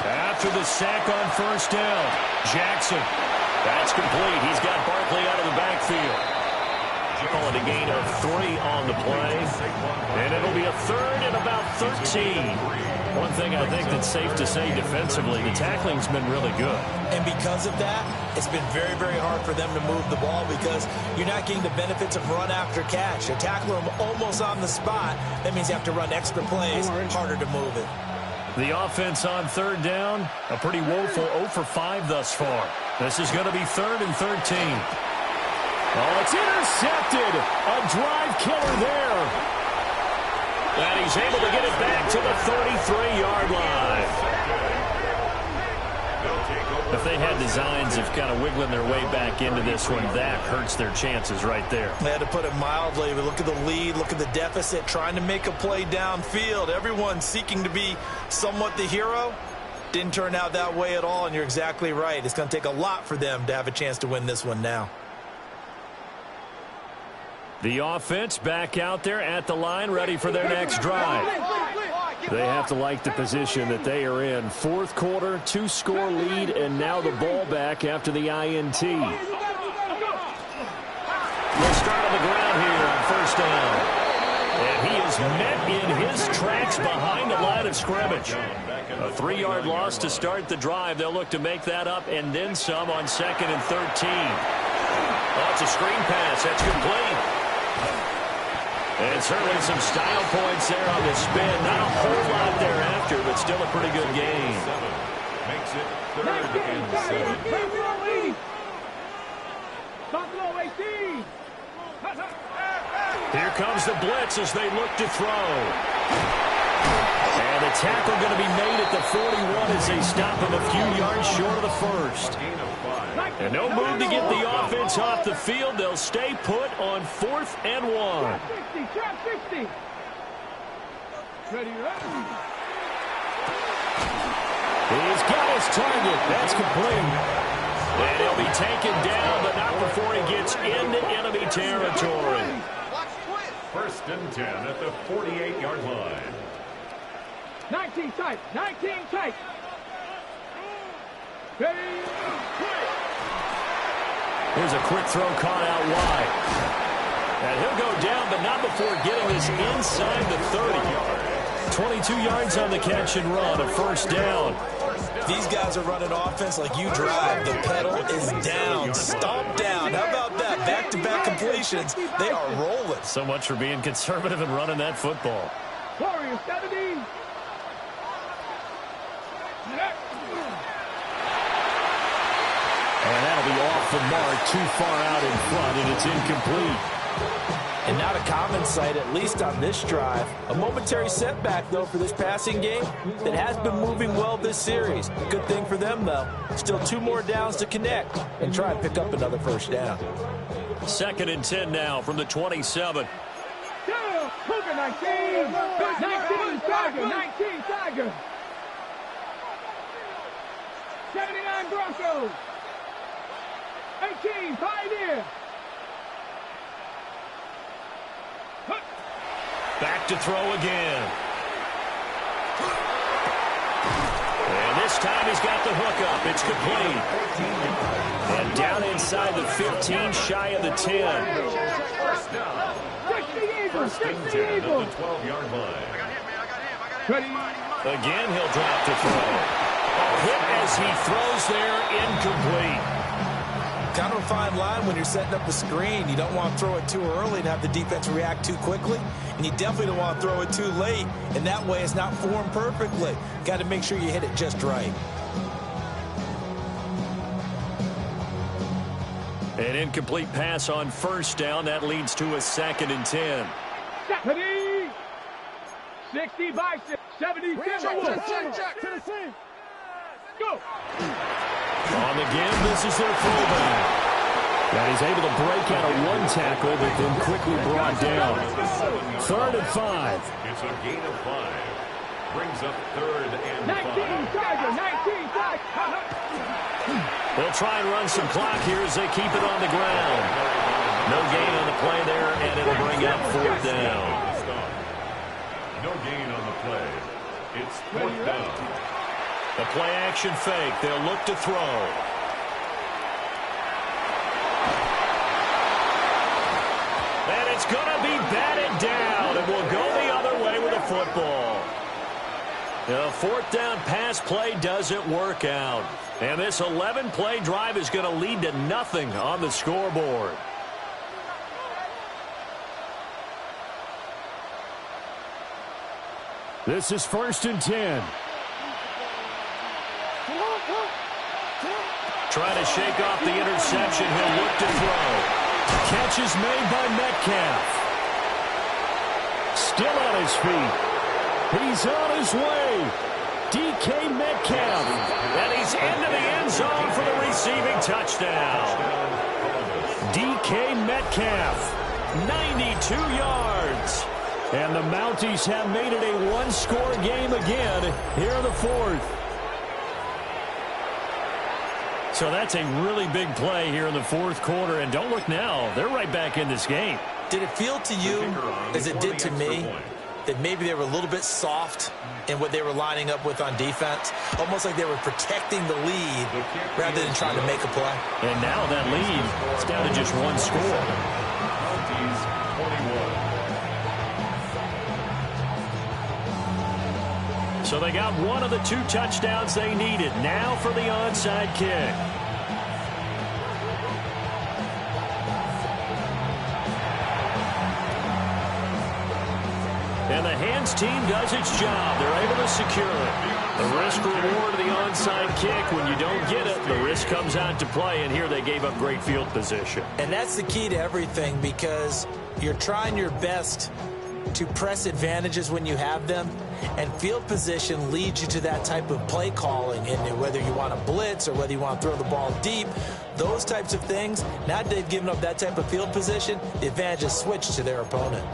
After the sack on 1st down, Jackson. That's complete. He's got Barkley out of the backfield. Call it a gain of 3 on the play. And it'll be a 3rd and about 13. One thing I think that's safe to say defensively, the tackling's been really good. And because of that, it's been very, very hard for them to move the ball because you're not getting the benefits of run after catch. You tackle them almost on the spot. That means you have to run extra plays, harder to move it. The offense on third down, a pretty woeful 0 for 5 thus far. This is going to be 3rd and 13. Oh, it's intercepted. A drive killer there. And he's able to get it back to the 33-yard line. If they had designs of kind of wiggling their way back into this one, that hurts their chances right there. They had to put it mildly, but look at the lead, look at the deficit, trying to make a play downfield. Everyone seeking to be somewhat the hero. Didn't turn out that way at all, and you're exactly right. It's going to take a lot for them to have a chance to win this one now. The offense back out there at the line, ready for their next drive. They have to like the position that they are in. 4th quarter, 2-score lead, and now the ball back after the INT. They'll start on the ground here on 1st down. And he is met in his tracks behind the line of scrimmage. A 3-yard loss to start the drive. They'll look to make that up and then some on 2nd and 13. Oh, it's a screen pass. That's complete. And certainly some style points there on the spin. Not a whole lot thereafter, but still a pretty good gain. Makes it 3rd and 7. Here comes the blitz as they look to throw. And the tackle going to be made at the 41 as they stop him a few yards short of the first. And no move to get the offense off the field. They'll stay put on 4th and 1. 60. Ready. He's got his target. That's complete. And he'll be taken down, but not before he gets into enemy territory. 1st and 10 at the 48-yard line. 19 tight. Ready. Here's a quick throw caught out wide. And he'll go down, but not before getting this inside the 30. 22 yards on the catch and run, a 1st down. These guys are running offense like you drive. The pedal is down, stomp down. How about that? Back-to-back completions. They are rolling. So much for being conservative and running that football. Warriors 70. And that'll be off the mark, too far out in front, and it's incomplete. And not a common sight, at least on this drive. A momentary setback, though, for this passing game that has been moving well this series. Good thing for them, though. Still 2 more downs to connect and try and pick up another 1st down. 2nd and 10 now from the 27. Cougar 19. 19 Tiger. 79 Broncos. 18 Pioneer. Back to throw again. And this time he's got the hook up. It's complete. And down inside the 15, shy of the 10. 1st and 10 at the 12-yard line. Ready. Again, he'll drop to throw. A hit as he throws there, incomplete. Kind of a fine line when you're setting up the screen. You don't want to throw it too early and have the defense react too quickly. And you definitely don't want to throw it too late. And that way it's not formed perfectly. Got to make sure you hit it just right. An incomplete pass on 1st down. That leads to a 2nd and 10. 60 by 70. Check. Go. On the give, this is their fullback. And he's able to break out of 1 tackle, but then quickly brought down. 3rd and 5. It's a gain of 5. Brings up 3rd and 5. 19 Tiger. They'll try and run some clock here as they keep it on the ground. No gain on the play there, and it'll bring up 4th down. No gain on the play. It's 4th down. The play action fake. They'll look to throw. And it's going to be batted down, and we'll go the other way with a football. The fourth down pass play doesn't work out. And this 11-play drive is going to lead to nothing on the scoreboard. This is 1st and 10. Trying to shake off the interception. He'll look to throw. Catch is made by Metcalf. Still on his feet. He's on his way. DK Metcalf. And he's into the end zone for the receiving touchdown. DK Metcalf, 92 yards. And the Mounties have made it a one-score game again here in the fourth. So that's a really big play here in the fourth quarter. And don't look now, they're right back in this game. Did it feel to you, as it did to me, that maybe they were a little bit soft in what they were lining up with on defense? Almost like they were protecting the lead rather than trying to make a play. And now that lead is down to just one score. So they got one of the two touchdowns they needed. Now for the onside kick. And the hands team does its job. They're able to secure it. The risk reward of the onside kick. When you don't get it, the risk comes out to play. And here they gave up great field position. And that's the key to everything, because you're trying your best to press advantages when you have them. And field position leads you to that type of play calling. And whether you want to blitz or whether you want to throw the ball deep, those types of things, now that they've given up that type of field position, the advantage is switched to their opponent.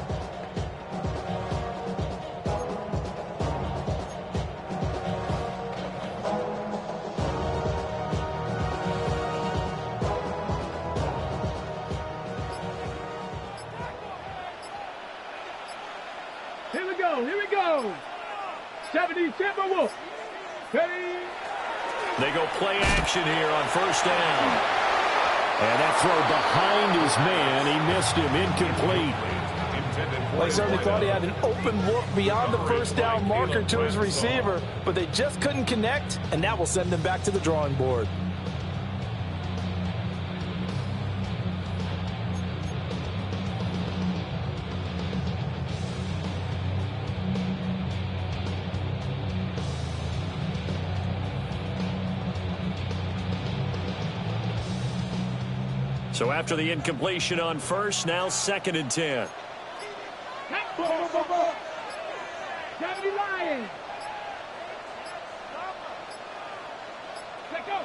Here we go. 70 Timberwolves. Ready? They go play action here on first down. And that throw behind his man. He missed him. Incomplete. Well, he certainly thought he had an open look beyond the first down marker to his receiver, but they just couldn't connect, and that will send them back to the drawing board. So after the incompletion on first, now 2nd and 10. Deputy Lions. Let go.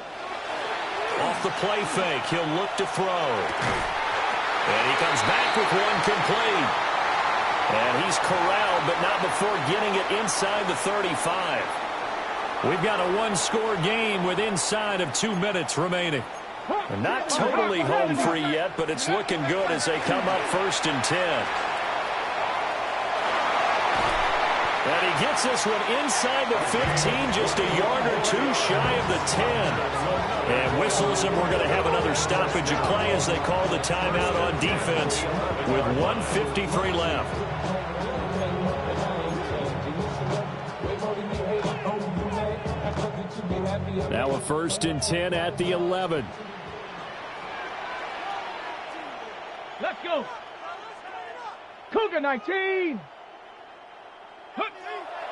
Off the play fake, he'll look to throw. And he comes back with one complete. And he's corralled, but not before getting it inside the 35. We've got a one-score game with inside of 2 minutes remaining. And not totally home free yet, but it's looking good as they come up 1st and 10. And he gets this one inside the 15, just a yard or two shy of the 10. And whistles, and we're going to have another stoppage of play as they call the timeout on defense with 1:53 left. Now a 1st and 10 at the 11. Let's go. Cougar 19.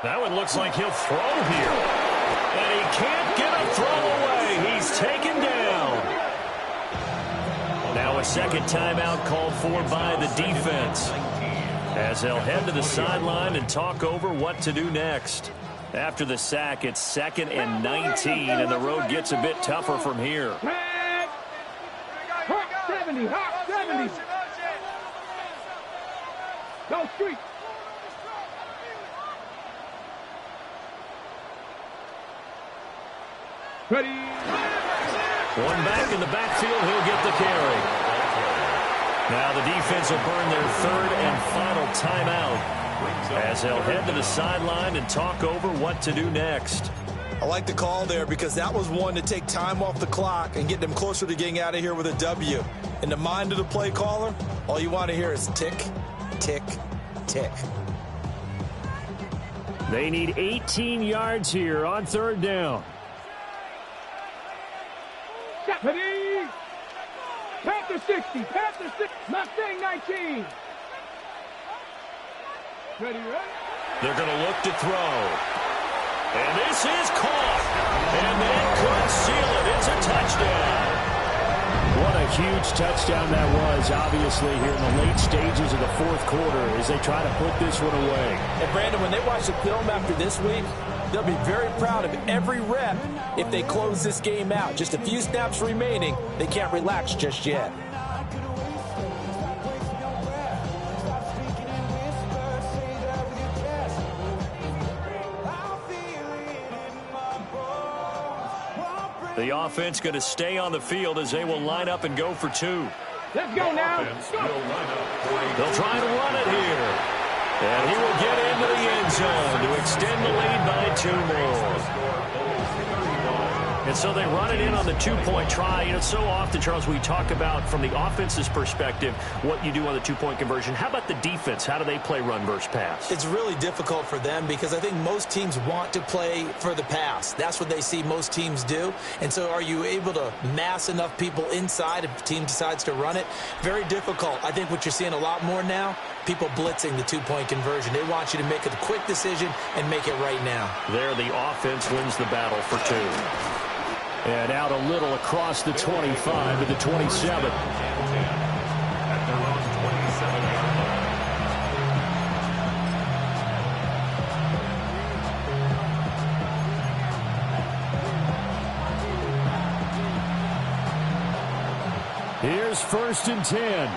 That one looks like he'll throw here. And he can't get a throw away. He's taken down. Now a second timeout called for by the defense, as they'll head to the sideline and talk over what to do next. After the sack, it's 2nd and 19, and the road gets a bit tougher from here. Hawk 70. Hawk 70. Go street. Ready. One back in the backfield, he'll get the carry. Now the defense will burn their 3rd and final timeout, as they'll head to the sideline and talk over what to do next. I like the call there, because that was one to take time off the clock and get them closer to getting out of here with a W. In the mind of the play caller, all you want to hear is tick, tick, tick. They need 18 yards here on third down. Ready? Panther 60. Panther 6. Mustang 19. Ready, right? They're going to look to throw. And this is caught. And that could seal it. It's a touchdown. What a huge touchdown that was, obviously, here in the late stages of the fourth quarter as they try to put this one away. And, Brandon, when they watch the film after this week, they'll be very proud of every rep if they close this game out. Just a few snaps remaining. They can't relax just yet. The offense going to stay on the field as they will line up and go for two. Let's go now. They'll try to run it here. And he will get into the end zone to extend the lead by 2 more. And so they run it in on the 2-point try. You know, so often, Charles, we talk about from the offense's perspective what you do on the 2-point conversion. How about the defense? How do they play run versus pass? It's really difficult for them because I think most teams want to play for the pass. That's what they see most teams do. And so are you able to mass enough people inside if the team decides to run it? Very difficult. I think what you're seeing a lot more now, people blitzing the 2-point conversion. They want you to make a quick decision and make it right now. There, the offense wins the battle for 2. And out a little across the 25 to the 27. Here's 1st and 10.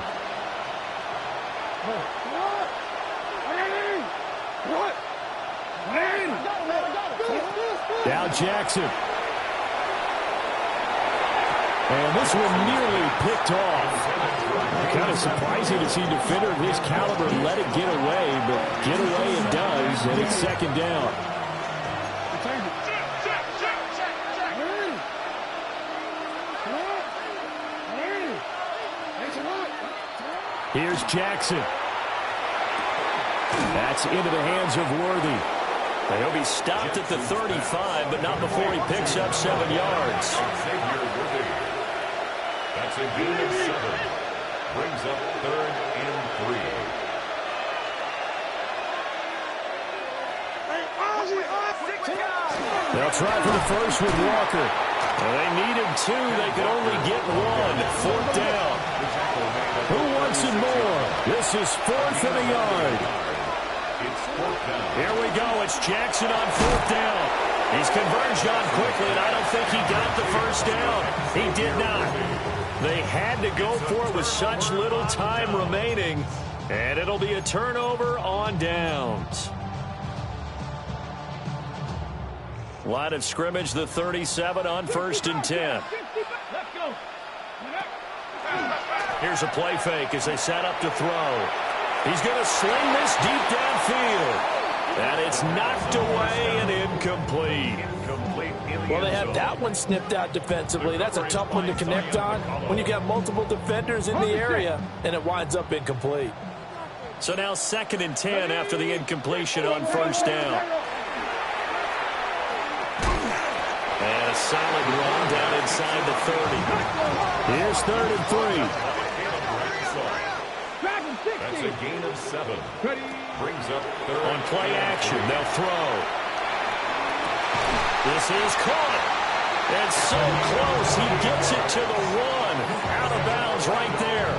Now Jackson. And this one nearly picked off. Kind of surprising to see a defender of his caliber let it get away, but get away it does, and it's 2nd down. Here's Jackson. That's into the hands of Worthy. And he'll be stopped at the 35, but not before he picks up 7 yards. That's a gain of 7. Brings up 3rd and 3. They'll try for the first with Walker. Well, they needed 2. They could only get 1. 4th down. Who wants it more? This is 4th and a yard. Here we go. It's Jackson on 4th down. He's converged on quickly, and I don't think he got the first down. He did not. They had to go for it with such little time remaining, and it'll be a turnover on downs. Line of scrimmage, the 37 on 1st and 10. Here's a play fake as they set up to throw. He's going to sling this deep downfield. And it's knocked away and incomplete. Well, they have that one snipped out defensively. That's a tough one to connect on when you got multiple defenders in the area, and it winds up incomplete. So now 2nd and 10 after the incompletion on 1st down. And a solid run down inside the 30. Here's 3rd and 3. That's a gain of 7. Brings up 3rd. On play action, they'll throw. This is caught. And so close. He gets it to the 1. Out of bounds right there.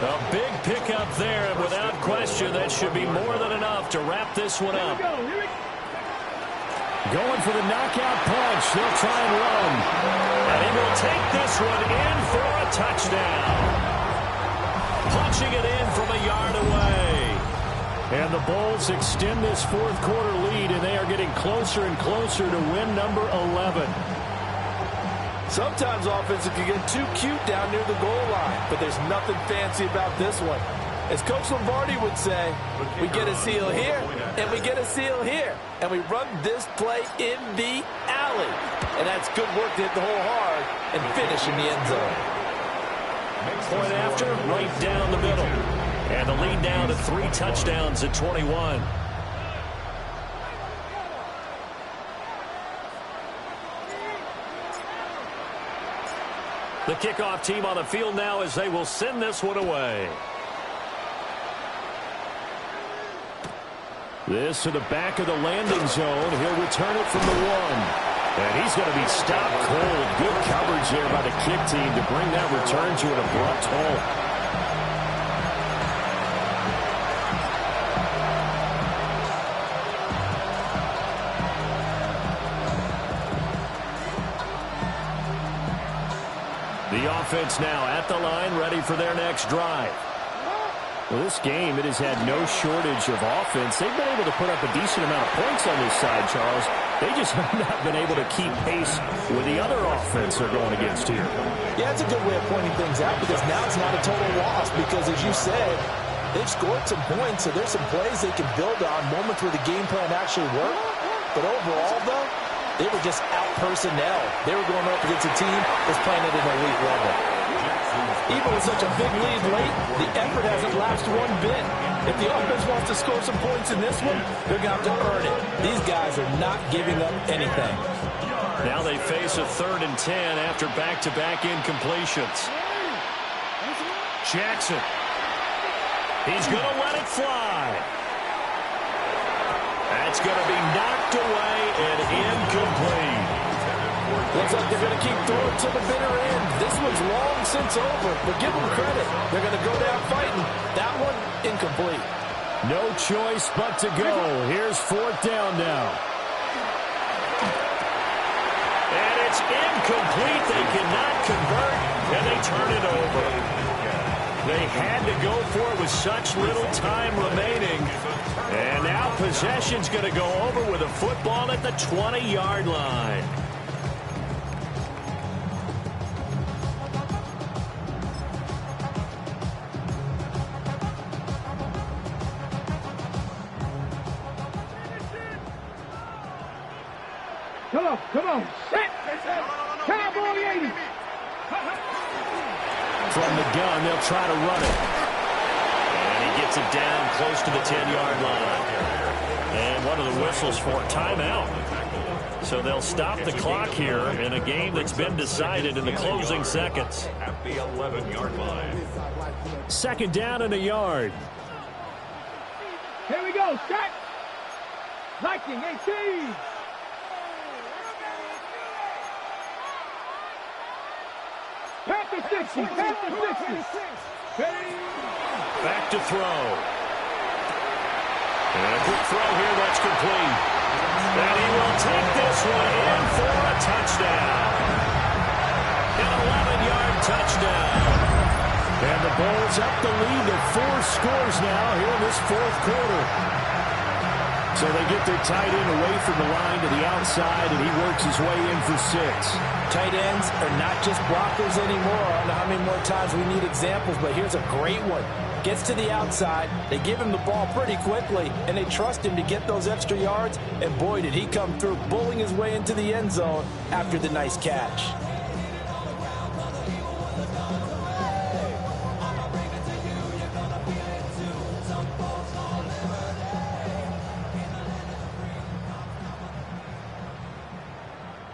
A big pickup there, and without question, that should be more than enough to wrap this one up. Going for the knockout punch. They'll try and run. And he will take this one in for a touchdown. Punching it in from a yard away. And the Bulls extend this 4th quarter lead, and they are getting closer and closer to win number 11. Sometimes offenses can get too cute down near the goal line, but there's nothing fancy about this one. As Coach Lombardi would say, we get a seal here, and we get a seal here. And we run this play in the alley. And that's good work to hit the hole hard and finish in the end zone. Point after, right down the middle. And the lead down to 3 touchdowns at 21. The kickoff team on the field now as they will send this one away. This to the back of the landing zone. He'll return it from the 1. And he's going to be stopped cold. Good coverage there by the kick team to bring that return to an abrupt halt. The offense now at the line, ready for their next drive. Well, this game, it has had no shortage of offense. They've been able to put up a decent amount of points on this side, Charles. They just have not been able to keep pace with the other offense they're going against here. Yeah, it's a good way of pointing things out because now it's not a total loss because, as you said, they've scored some points, so there's some plays they can build on, moments where the game plan actually worked. But overall, though, they were just out-personnel. They were going up against a team that's playing at an elite level. Even with such a big lead late, the effort hasn't lapsed one bit. If the offense wants to score some points in this one, they're going to have to earn it. These guys are not giving up anything. Now they face a 3rd and 10 after back-to-back incompletions. Jackson. He's going to let it fly. That's going to be knocked away and incomplete. Looks like they're going to keep throwing to the bitter end. This one's long since over, but give them credit. They're going to go down fighting. That one, incomplete. No choice but to go. Here's 4th down now. And it's incomplete. They cannot convert, and they turn it over. They had to go for it with such little time remaining. And now possession's going to go over with a football at the 20-yard line. Come on. Set. Cowboy 80. From the gun, they'll try to run it. And he gets it down close to the 10-yard line. And one of the whistles for timeout. So they'll stop the clock here in a game that's been decided in the closing seconds. At the 11-yard line. 2nd down and a yard. Here we go. Set. Viking 18. Panther 60. Panther 60. Back to throw. And a quick throw here that's complete. And he will take this one in for a touchdown. An 11-yard touchdown. And the Bulls up the lead to 4 scores now here in this 4th quarter. So they get their tight end away from the line to the outside, and he works his way in for 6. Tight ends are not just blockers anymore. I don't know how many more times we need examples, but here's a great one. Gets to the outside, they give him the ball pretty quickly, and they trust him to get those extra yards, and boy, did he come through, bulling his way into the end zone after the nice catch.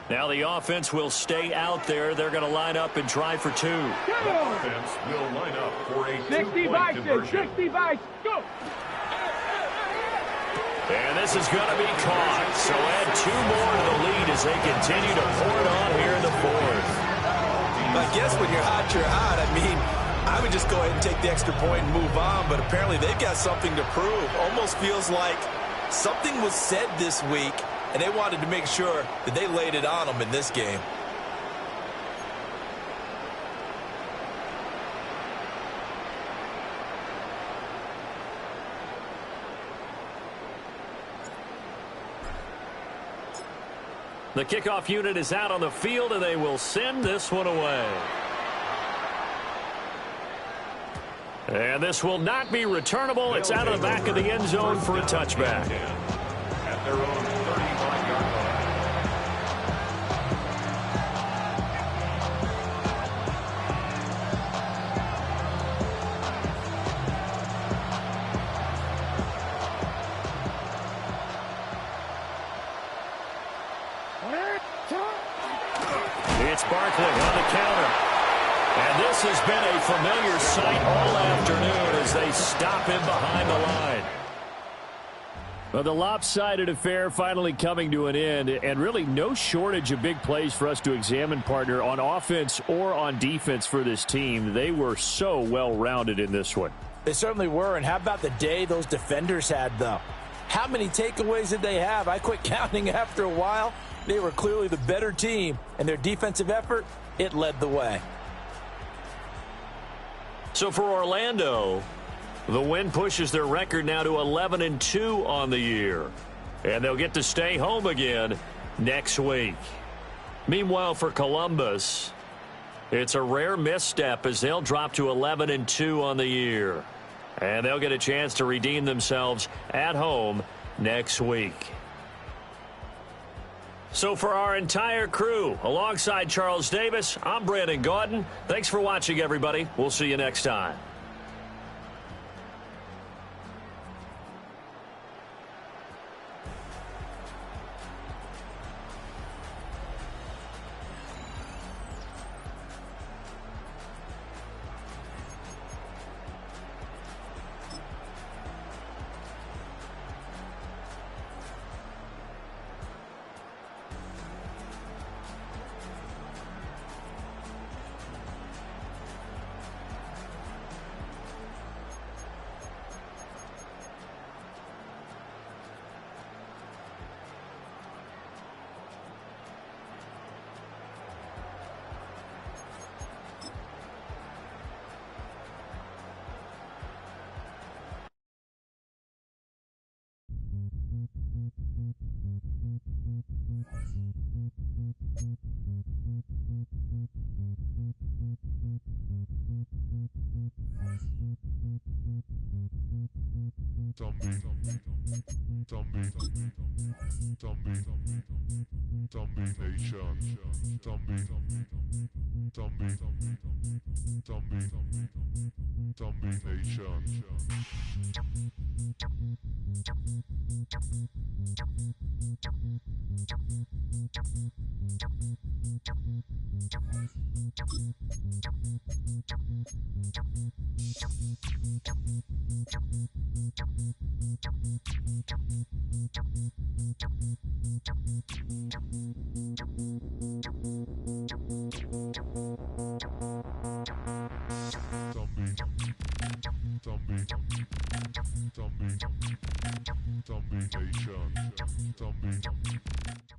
Now the offense will stay out there. They're going to line up and try for 2. The offense will line up for a 60 2-point conversion. 60 Vice. Go. And this is going to be caught. So add 2 more to the lead as they continue to pour it on here in the 4th. I guess when you're hot, you're hot. I mean, I would just go ahead and take the extra point and move on, but apparently they've got something to prove. Almost feels like something was said this week, and they wanted to make sure that they laid it on them in this game. The kickoff unit is out on the field, and they will send this one away. And this will not be returnable. It's out of the back of the end zone for a touchback. At their own 35-yard line. It's Barkley on the counter. And this has been a familiar sight all afternoon as they stop him behind the line. Well, the lopsided affair finally coming to an end, and really no shortage of big plays for us to examine, partner, on offense or on defense for this team. They were so well-rounded in this one. They certainly were, and how about the day those defenders had, though? How many takeaways did they have? I quit counting after a while. They were clearly the better team, and their defensive effort, it led the way. So for Orlando, the win pushes their record now to 11-2 on the year. And they'll get to stay home again next week. Meanwhile, for Columbus, it's a rare misstep as they'll drop to 11-2 on the year. And they'll get a chance to redeem themselves at home next week. So for our entire crew, alongside Charles Davis, I'm Brandon Gaudin. Thanks for watching, everybody. We'll see you next time. Zombie Nation.